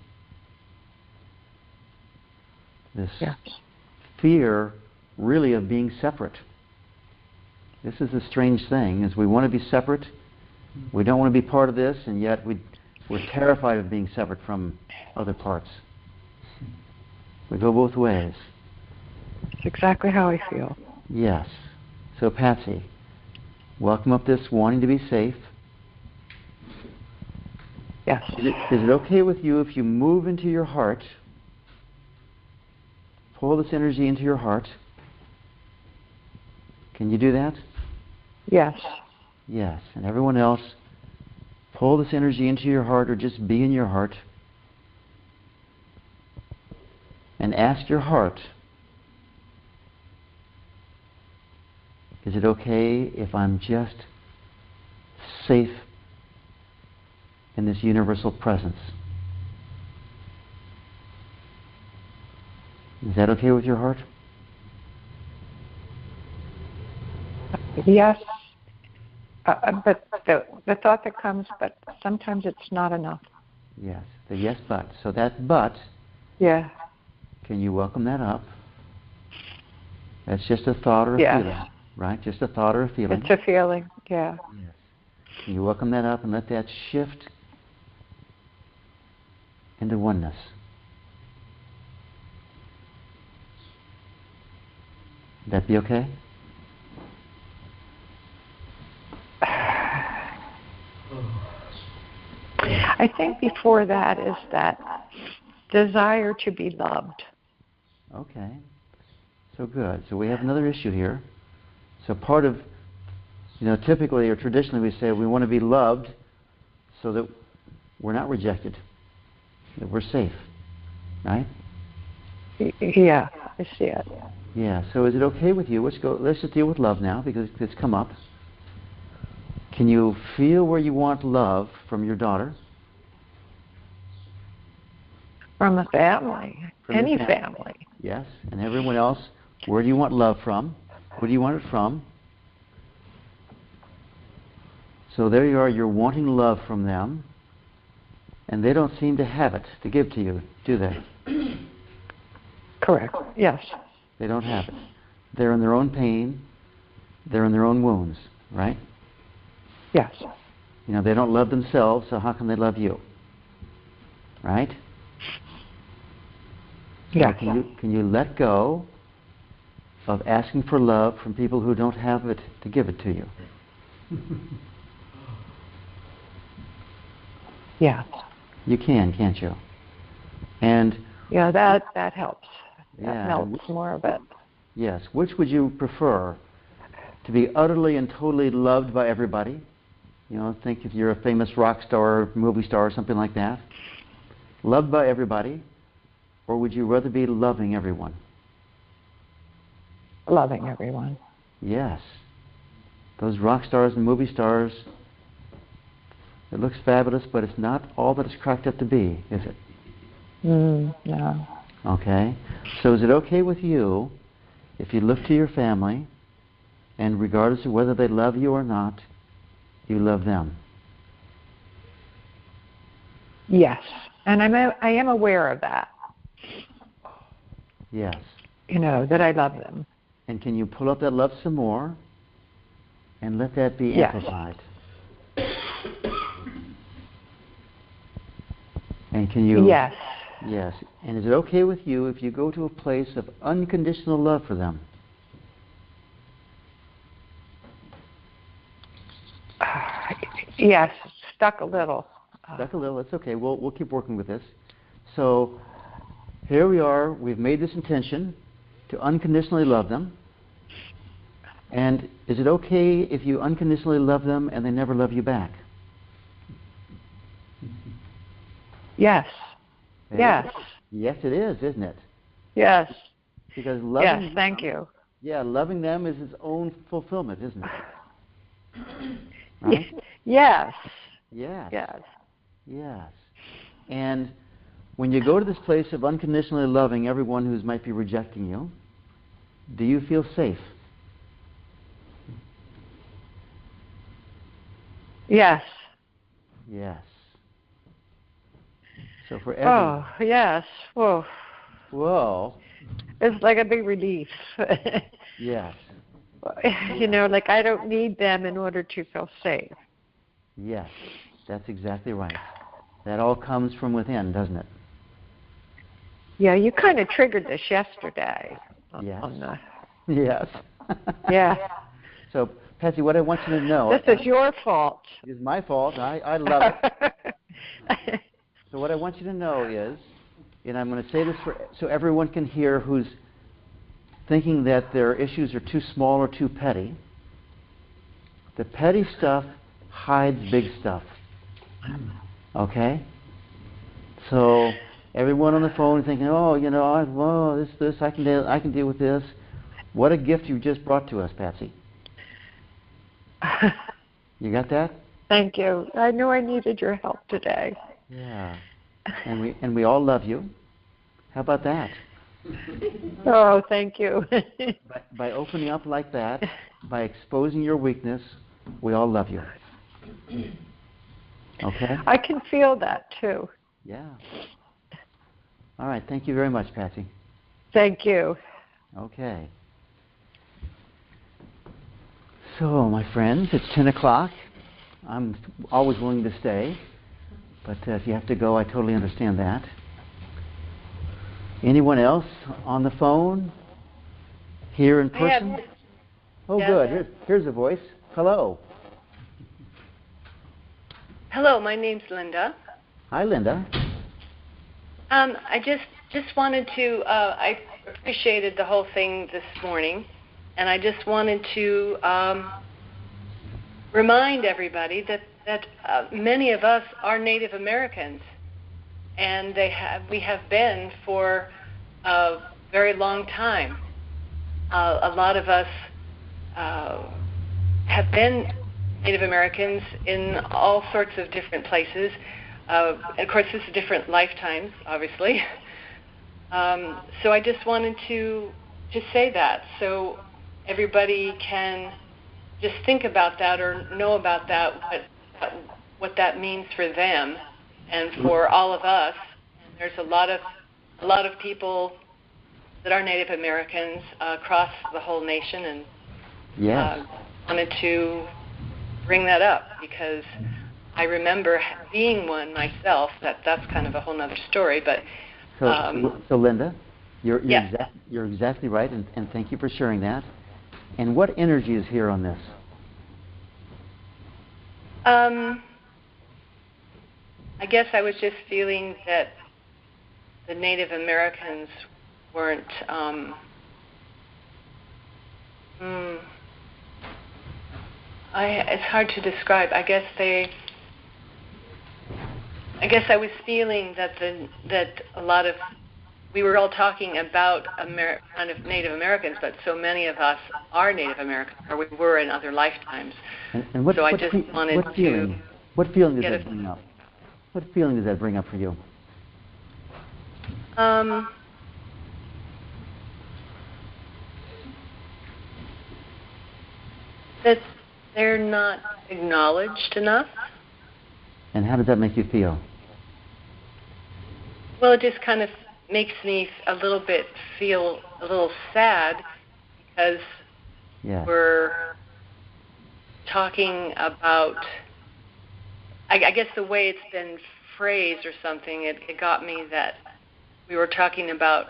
This fear, really, of being separate. This is a strange thing, is we want to be separate. We don't want to be part of this, and yet we're terrified of being separate from other parts. We go both ways. It's exactly how I feel. Yes. So, Patsy, welcome up this wanting to be safe. Yes. Is it okay with you if you move into your heart, pull this energy into your heart? Can you do that? Yes. Yes. And everyone else, pull this energy into your heart or just be in your heart. And ask your heart, is it okay if I'm just safe in this universal presence? Is that okay with your heart? Yes. But the thought that comes, but sometimes it's not enough. Yes. The yes, but. So that but, Yeah. can you welcome that up? That's just a thought or a Yes. feeling, right? Just a thought or a feeling. It's a feeling, yeah. Yes. Can you welcome that up and let that shift into oneness? Would that be okay? I think before that is that desire to be loved. Okay. So good. So we have another issue here. So part of, typically or traditionally we say we want to be loved so that we're not rejected, that we're safe, right? Yeah, I see it. Yeah. So is it okay with you? Let's just deal with love now because it's come up. Can you feel where you want love from your daughter? From a family, From any your family. Yes. And everyone else, where do you want love from? Who do you want it from? So there you are, you're wanting love from them, and they don't seem to have it to give to you, do they? Correct, yes. They don't have it. They're in their own pain, they're in their own wounds, right? Yes. They don't love themselves, so how can they love you? Right? So yes. Can you let go of asking for love from people who don't have it to give it to you? Yeah. You can, can't you? And yeah, that helps. That yeah, melts more of it. Yes. Which would you prefer? To be utterly and totally loved by everybody? Think if you're a famous rock star, movie star, or something like that. Loved by everybody? Or would you rather be loving everyone? Loving everyone. Yes. Those rock stars and movie stars, it looks fabulous, but it's not all that it's cracked up to be, is it? No. Okay. So is it okay with you if you look to your family and regardless of whether they love you or not, you love them? Yes. And I am aware of that. Yes. That I love them. And can you pull up that love some more and let that be Yes. amplified? And can you... Yes. Yes. And is it okay with you if you go to a place of unconditional love for them? Yes. Stuck a little. Stuck a little. It's okay. We'll keep working with this. So here we are. We've made this intention to unconditionally love them. And is it okay if you unconditionally love them and they never love you back? Yes. Yes. Yes, it is, isn't it? Yes. Because loving Yes, thank you. Yeah, loving them is its own fulfillment, isn't it? Right? Yes. Yes. Yes. Yes. And when you go to this place of unconditionally loving everyone who might be rejecting you, do you feel safe? Yes. Yes. So for everyone... Oh, yes. Whoa. Whoa. It's like a big relief. Yes. Like I don't need them in order to feel safe. Yes. That's exactly right. That all comes from within, doesn't it? Yeah, you kind of triggered this yesterday. Yes. On Yes. yeah. So, Patsy, what I want you to know... This is your fault. It is my fault. I love it. So what I want you to know is, and I'm going to say this so everyone can hear who's thinking that their issues are too small or too petty. The petty stuff hides big stuff. Okay? So everyone on the phone is thinking, oh, this, I can deal with this. What a gift you just brought to us, Patsy. You got that? Thank you. I knew I needed your help today. Yeah. And we all love you. How about that? Oh, thank you. By opening up like that, by exposing your weakness, we all love you. Okay? I can feel that too. Yeah. All right. Thank you very much, Patsy. Thank you. Okay. So, my friends, it's 10 o'clock. I'm always willing to stay, but if you have to go, I totally understand that. Anyone else on the phone? Here in person? Oh, Yes. good. Here's a voice. Hello. Hello, my name's Linda. Hi, Linda. I just wanted to. I appreciated the whole thing this morning, and I just wanted to remind everybody that many of us are Native Americans, and we have been for a very long time. A lot of us have been Native Americans in all sorts of different places. Of course, this is different lifetimes, obviously. So I just wanted to say that so everybody can just think about that or know about that, what that means for them and for all of us. And there's a lot of people that are Native Americans across the whole nation, and Yes. Wanted to bring that up because I remember being one myself. That's kind of a whole other story, but So Linda, you're yeah. you're exactly right, and thank you for sharing that. And what energy is here on this? I guess I was just feeling that the Native Americans weren't. It's hard to describe. I guess I was feeling that a lot of we were all talking about kind of Native Americans, but so many of us are Native Americans, or we were in other lifetimes. And what, so I what just fe- wanted what feeling? to. What feeling does get that bring up? What feeling does that bring up for you? That they're not acknowledged enough. And how does that make you feel? Well, it just kind of makes me feel a little sad because we're talking about, I guess the way it's been phrased or something, it got me that we were talking about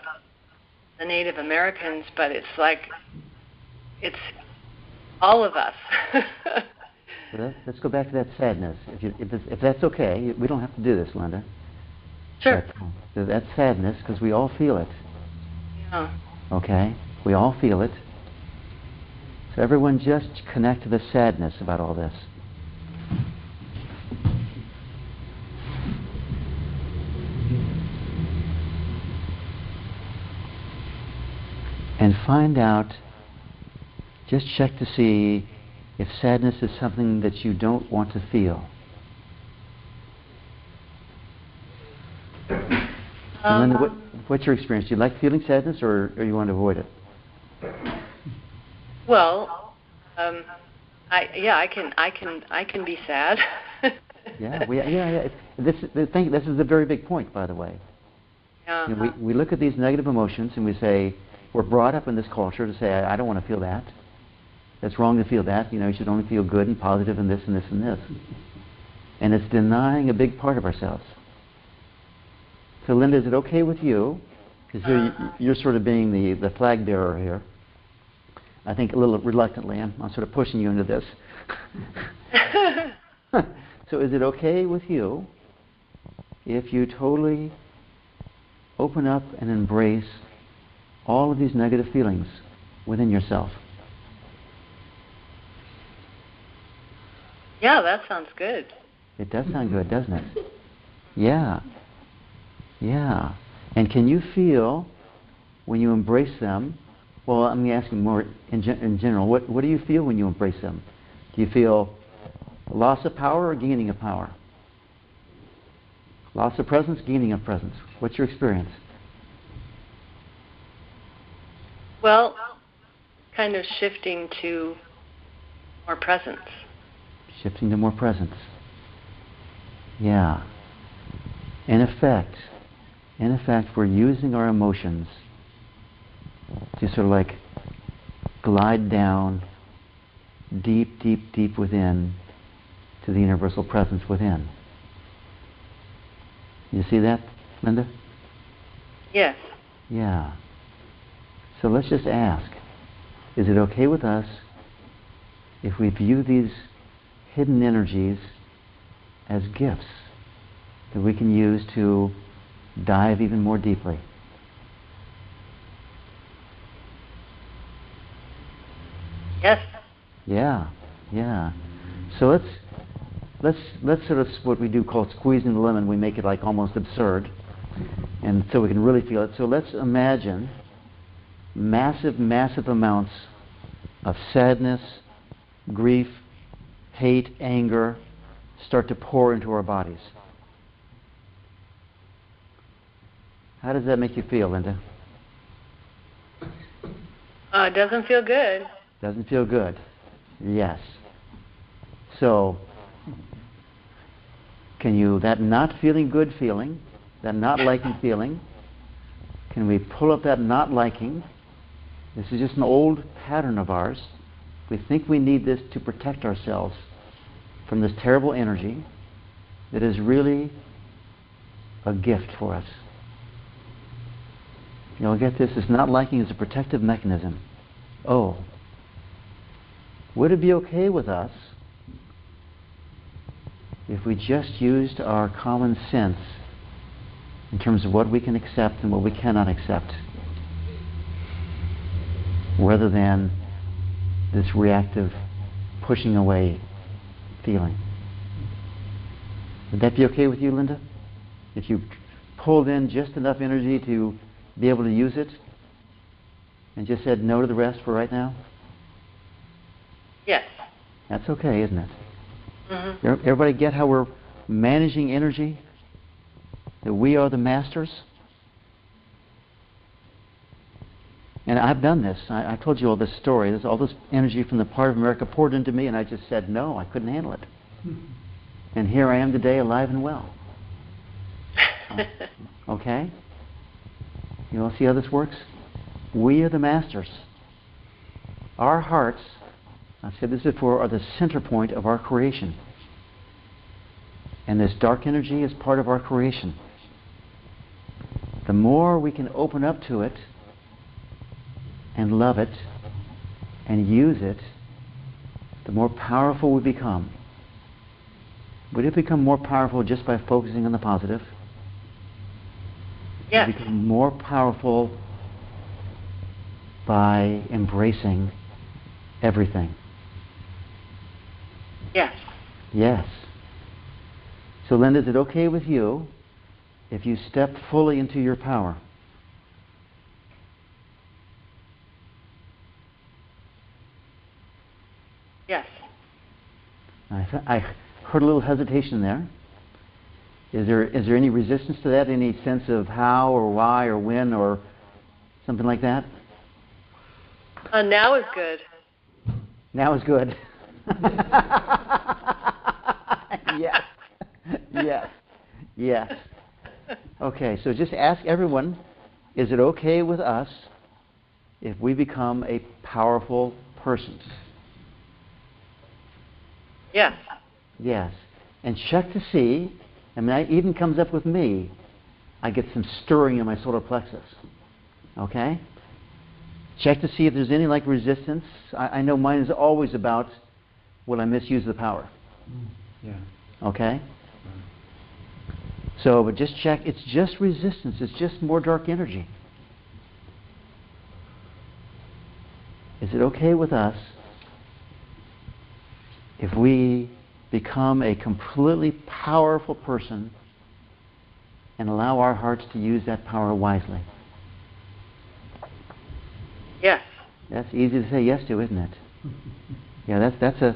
the Native Americans, but it's like it's all of us. Well, let's go back to that sadness. If that's okay, we don't have to do this, Linda. Sure. But that sadness, because we all feel it. Yeah. Okay? We all feel it. So everyone just connect to the sadness about all this. And find out, just check to see if sadness is something that you don't want to feel. And Linda, what's your experience? Do you like feeling sadness, or you want to avoid it? Well, I can be sad. Yeah. This is a very big point, by the way. Yeah. You know, we look at these negative emotions and we say, we're brought up in this culture to say, I don't want to feel that. It's wrong to feel that. You should only feel good and positive and this and this and this. And it's denying a big part of ourselves. So, Linda, is it okay with you? Because you're sort of being the flag bearer here. I think a little reluctantly. I'm sort of pushing you into this. So is it okay with you if you totally open up and embrace all of these negative feelings within yourself? Yeah, that sounds good. It does sound good, doesn't it? Yeah. Yeah. And can you feel when you embrace them? Well, I'm asking more in general. What do you feel when you embrace them? Do you feel loss of power or gaining of power? Loss of presence, gaining of presence. What's your experience? Well, kind of shifting to more presence. Shifting to more presence. Yeah. In effect, we're using our emotions to sort of like glide down deep, deep, deep within to the universal presence within. You see that, Linda? Yes. Yeah. So let's just ask, is it okay with us if we view these hidden energies as gifts that we can use to dive even more deeply? Yes. Yeah, yeah. So let's sort of what we do call squeezing the lemon. We make it like almost absurd, and so we can really feel it. So let's imagine massive, massive amounts of sadness, grief, hate, anger start to pour into our bodies. How does that make you feel, Linda? It doesn't feel good. Doesn't feel good. Yes. So, can you, that not feeling good feeling, that not liking feeling, can we pull up that not liking? This is just an old pattern of ours. We think we need this to protect ourselves from this terrible energy that is really a gift for us. You'll get this, this not liking is a protective mechanism. Oh, would it be okay with us if we just used our common sense in terms of what we can accept and what we cannot accept, rather than this reactive pushing away feeling? Would that be okay with you, Linda? If you pulled in just enough energy to be able to use it and just said no to the rest for right now? Yes. That's okay, isn't it? Mm-hmm. Everybody get how we're managing energy? That we are the masters? And I've done this. I told you all this story. There's all this energy from the part of America poured into me, and I just said no, I couldn't handle it. And here I am today, alive and well. Okay? You all see how this works? We are the masters. Our hearts, I've said this before, are the center point of our creation. And this dark energy is part of our creation. The more we can open up to it and love it and use it, the more powerful we become. Would it become more powerful just by focusing on the positive? Yes. We become more powerful by embracing everything. Yes. Yes. So, Linda, is it okay with you if you step fully into your power? Yes. I heard a little hesitation there. Is there any resistance to that? Any sense of how or why or when or something like that? Now is good. Now is good. Yes. Yes. Yes. Okay, so just ask everyone, is it okay with us if we become a powerful person? Yes. Yes. And check to see, I mean, it even comes up with me. I get some stirring in my solar plexus. Okay? Check to see if there's any like resistance. I know mine is always about, will I misuse the power? Yeah. Okay? So, but just check, it's just resistance, it's just more dark energy. Is it okay with us if we become a completely powerful person and allow our hearts to use that power wisely? Yes. That's easy to say yes to, isn't it? Yeah, that's a...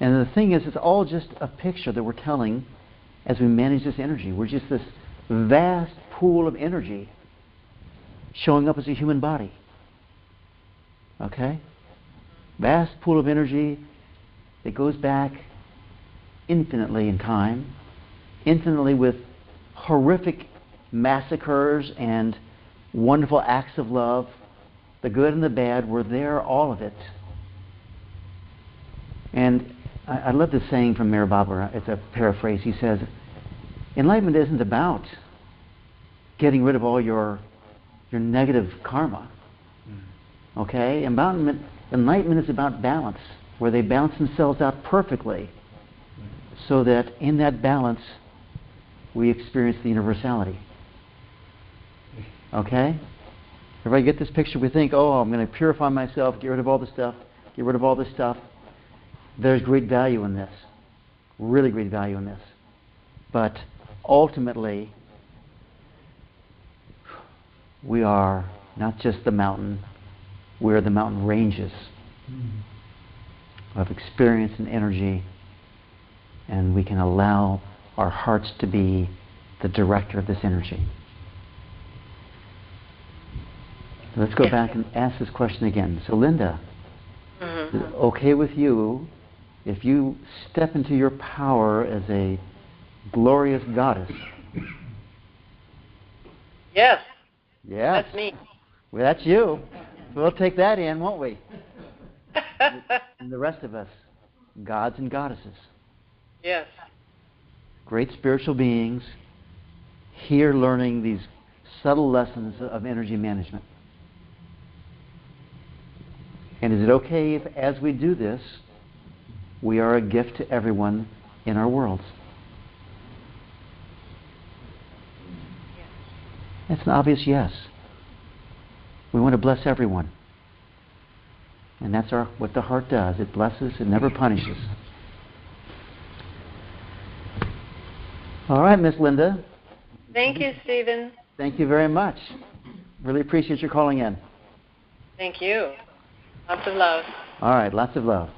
And the thing is, it's all just a picture that we're telling as we manage this energy. We're just this vast pool of energy showing up as a human body. Okay? Vast pool of energy that goes back infinitely in time, infinitely with horrific massacres and wonderful acts of love. The good and the bad were there, all of it. And I love this saying from Meher Baba. It's a paraphrase. He says, enlightenment isn't about getting rid of all your negative karma. Okay? Enlightenment is about balance, where they balance themselves out perfectly, so that in that balance we experience the universality. Okay? Everybody get this picture? We think, oh, I'm going to purify myself, get rid of all this stuff, get rid of all this stuff. There's great value in this. Really great value in this. But ultimately, we are not just the mountain, we are the mountain ranges of experience and energy, and we can allow our hearts to be the director of this energy. Let's go back and ask this question again. So, Linda, is it okay with you if you step into your power as a glorious goddess? Yes. Yes. That's me. Well, that's you. We'll take that in, won't we? And the rest of us, gods and goddesses. Yes. Great spiritual beings, here learning these subtle lessons of energy management. And is it okay if, as we do this, we are a gift to everyone in our worlds? That's an obvious yes. We want to bless everyone. And that's what the heart does. It blesses, it never punishes. All right, Miss Linda. Thank you, Stephen. Thank you very much. Really appreciate your calling in. Thank you. Lots of love. All right, lots of love.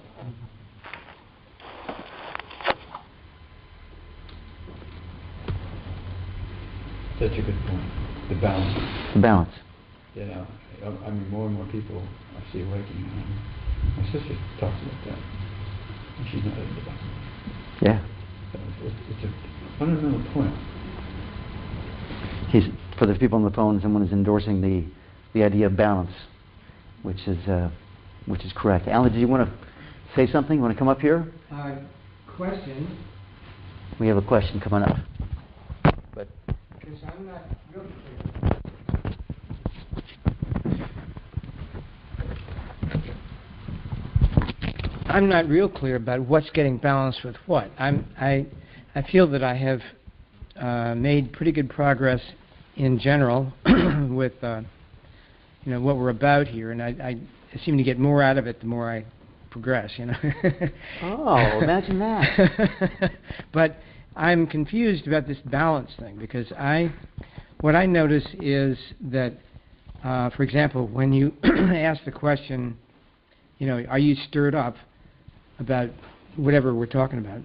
Such a good point. The balance. The balance. Yeah, I mean, more and more people I see awakening. My sister talks about that, and she's not into that. Yeah. So it's a fundamental point. For the people on the phone, someone is endorsing the idea of balance, which is correct. Alan, did you want to say something? Want to come up here? Question. We have a question coming up. But Because I'm not real clear. I'm not real clear about what's getting balanced with what. I feel that I have made pretty good progress in general with what we're about here, and I seem to get more out of it the more I progress. Oh, imagine that. But I'm confused about this balance thing, because what I notice is that, for example, when you ask the question, are you stirred up about whatever we're talking about?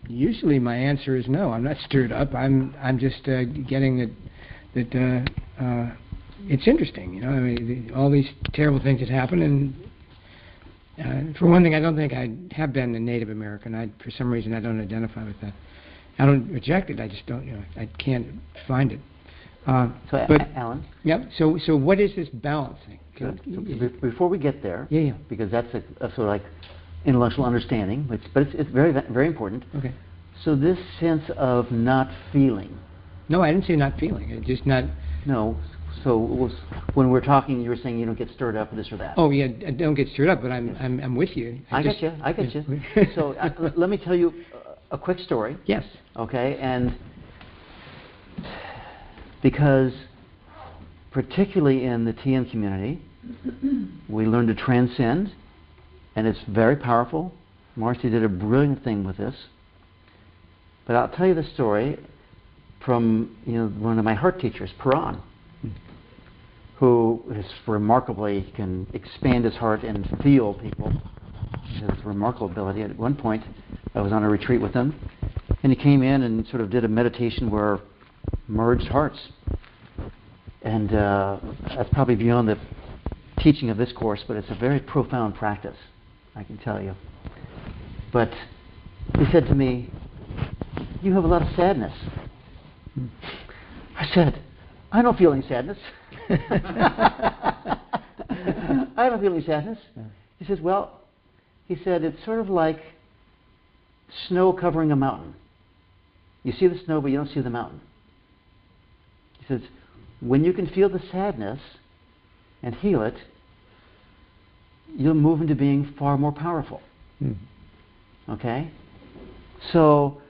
Usually my answer is no, I'm not stirred up. I'm just getting that it's interesting. I mean, all these terrible things that happen, and for one thing, I don't think I have been a Native American. For some reason, I don't identify with that. I don't reject it. I just don't. I can't find it. Alan. Yeah. So what is this balance thing? Before we get there, yeah. because that's a sort of like intellectual understanding, but it's very, very important. Okay. So this sense of not feeling. No, I didn't say not feeling. It's just not. No. So it was, when we're talking, you were saying you don't get stirred up, this or that. Oh yeah, I don't get stirred up, but I'm with you. I get you. So let me tell you a quick story. Yes. Okay, and because particularly in the TM community, we learn to transcend, and it's very powerful. Marcy did a brilliant thing with this. But I'll tell you the story from one of my heart teachers, Puran, who is remarkably can expand his heart and feel people. His remarkable ability. At one point, I was on a retreat with him, and he came in and sort of did a meditation where merged hearts. And that's probably beyond the teaching of this course, but it's a very profound practice, I can tell you. But he said to me, "You have a lot of sadness." I said, "I don't feel any sadness." I don't feel any sadness. He says, "Well," he said, "it's sort of like snow covering a mountain. You see the snow, but you don't see the mountain." He says, "When you can feel the sadness and heal it, you'll move into being far more powerful." Okay? So,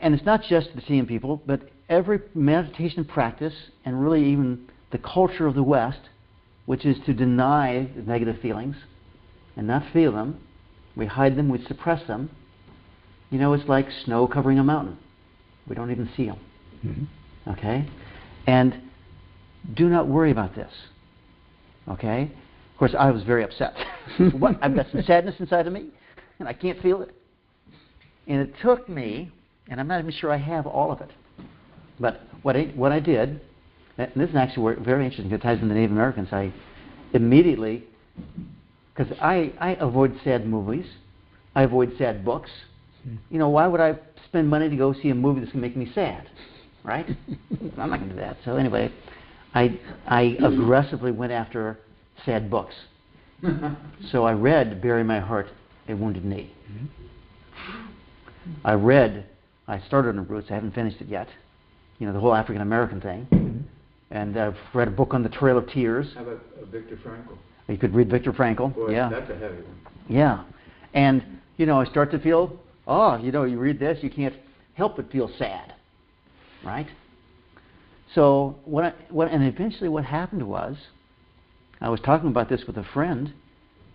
and it's not just the seeing people, but every meditation practice, and really even the culture of the West, which is to deny the negative feelings and not feel them. We hide them, we suppress them. It's like snow covering a mountain. We don't even see them. Okay? And do not worry about this. Okay? Of course, I was very upset. What? I've got some sadness inside of me, and I can't feel it. And it took me, and I'm not even sure I have all of it, but what I did, and this is actually very interesting, because it ties into the Native Americans. I immediately, because I avoid sad movies, I avoid sad books. Why would I spend money to go see a movie that's going to make me sad, right? I'm not going to do that. So anyway, I aggressively went after sad books. So I read Bury My Heart, A Wounded Knee. I started on Roots, I haven't finished it yet. The whole African American thing. And I've read a book on the Trail of Tears. How about Viktor Frankl? You could read Viktor Frankl. Boy, yeah. That's a heavy one. Yeah. And, I start to feel, you read this, you can't help but feel sad. Right? So, and eventually what happened was, I was talking about this with a friend,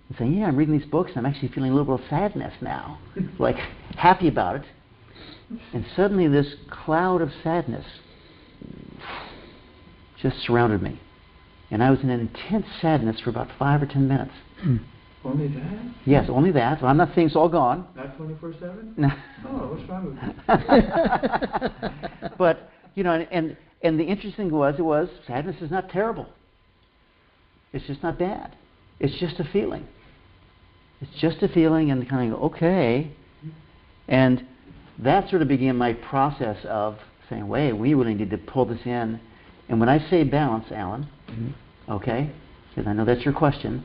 and saying, I'm reading these books, and I'm actually feeling a little bit of sadness now. Like, happy about it. And suddenly this cloud of sadness just surrounded me. And I was in an intense sadness for about 5 or 10 minutes. Only that? Yes, only that. Well, I'm not saying it's all gone. Not 24/7? No. Oh, what's wrong with you? But, and the interesting was sadness is not terrible. It's just not bad. It's just a feeling. It's just a feeling, and kind of, okay. And that sort of began my process of saying, wait, we really need to pull this in. And when I say balance, Alan, okay, because I know that's your question,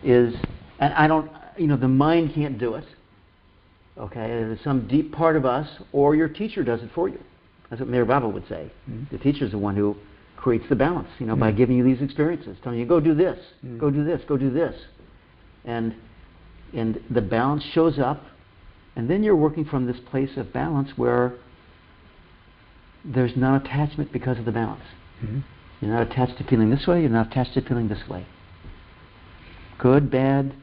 is, and I don't, the mind can't do it, okay? There's some deep part of us, or your teacher does it for you. That's what Mayor Baba would say. The teacher's the one who creates the balance, by giving you these experiences, telling you, go do this, go do this, go do this. And the balance shows up, and then you're working from this place of balance where there's non-attachment because of the balance. You're not attached to feeling this way, you're not attached to feeling this way. Good, bad,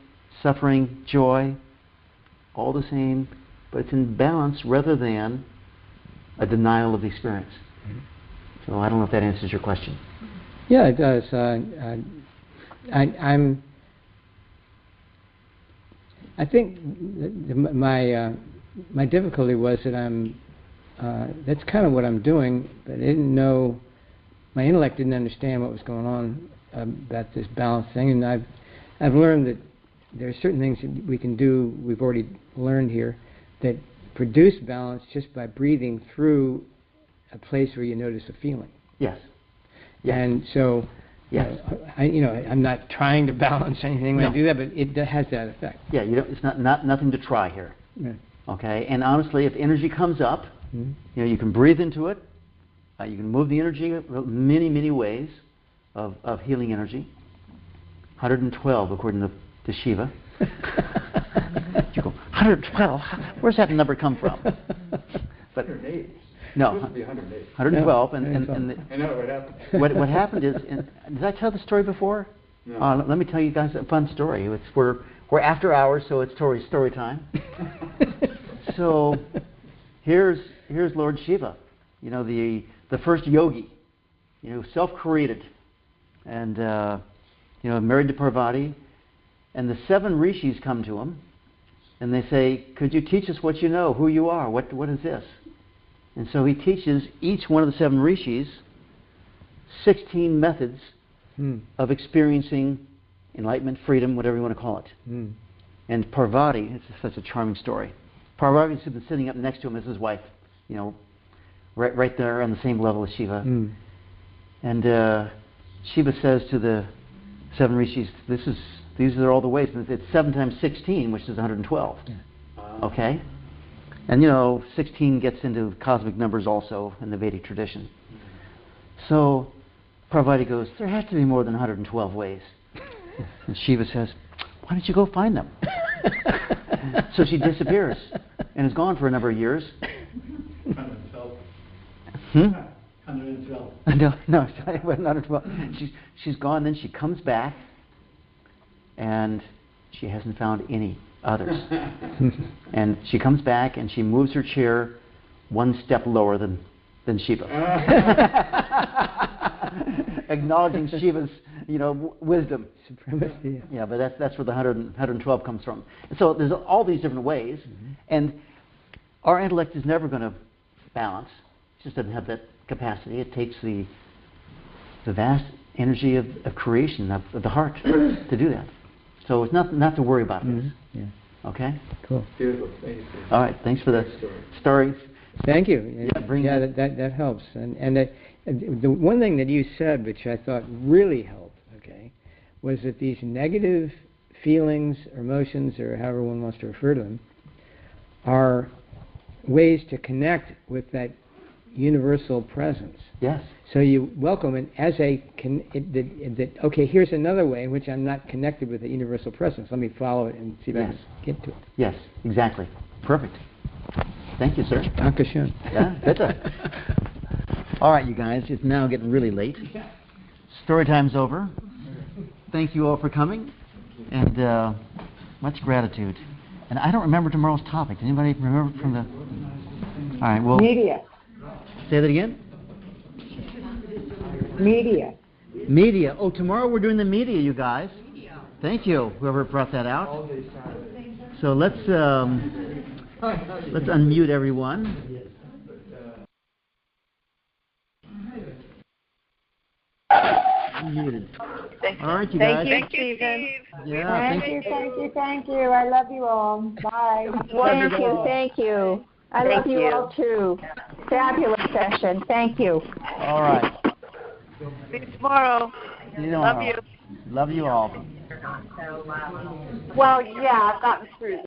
suffering, joy, all the same, but it's in balance rather than a denial of the experience. So I don't know if that answers your question. Yeah, it does. I think my difficulty was that that's kind of what I'm doing, but I didn't know. My intellect didn't understand what was going on about this balance thing, and I've learned that there are certain things that we can do. We've already learned here that produce balance just by breathing through a place where you notice a feeling. Yes. And so, I'm not trying to balance anything when I do that, but it has that effect. Yeah, it's not nothing to try here. Yeah. Okay, and honestly, if energy comes up, you can breathe into it. You can move the energy many, many ways of healing energy. 112, according to Shiva. You go, 112? Where's that number come from? But 108. No, It supposed to be 108. 112. No, And I know what happened. what happened is, did I tell the story before? No. Let me tell you guys a fun story. We're after hours, so it's story time. So here's here's Lord Shiva, the first yogi, self-created, and married to Parvati, and the 7 rishis come to him, and they say, "Could you teach us what you know, who you are? What is this?" And so he teaches each one of the 7 rishis 16 methods of experiencing enlightenment, freedom, whatever you want to call it. And Parvati, it's such a charming story. Parvati's been sitting up next to him as his wife, right there on the same level as Shiva. And Shiva says to the 7 rishis, these are all the ways. And it's 7 times 16, which is 112. Okay? And 16 gets into cosmic numbers also in the Vedic tradition. So Parvati goes, there has to be more than 112 ways. And Shiva says, why don't you go find them? So she disappears and is gone for a number of years. 112. 112. No, 112. She's gone, then she comes back, and she hasn't found any others. And she comes back and she moves her chair 1 step lower than Shiva. Acknowledging Shiva's, wisdom. Supremacy. Yeah, but that's where the 112 comes from. And so there's all these different ways, and our intellect is never going to balance. It just doesn't have that capacity. It takes the vast energy of creation of the heart to do that. So it's not to worry about this. Yeah. Okay? Cool. Beautiful. Thank you. All right. Thanks for the story. Thank you. That helps. And the one thing that you said, which I thought really helped, was that these negative feelings or emotions, or however one wants to refer to them, are ways to connect with that universal presence. Yes. So you welcome it as okay, here's another way in which I'm not connected with the universal presence. Let me follow it and see if I can get to it. Yes, exactly. Perfect. Thank you, sir. Dankeschön. Yeah, bitte. All right, you guys, it's now getting really late. Story time's over. Thank you all for coming, and much gratitude. And I don't remember tomorrow's topic. Does anybody remember from the... All right, well... Media. Say that again? Media. Media. Oh, tomorrow we're doing the media, you guys. Thank you, whoever brought that out. So let's unmute everyone. Unmuted. All right, you guys. Thank you, Stephen. Yeah, Thank you. I love you all. Bye. Thank you. I love you all too. Fabulous session. Thank you. All right. See you tomorrow. Love you. Love you all. Well, yeah, I've gotten through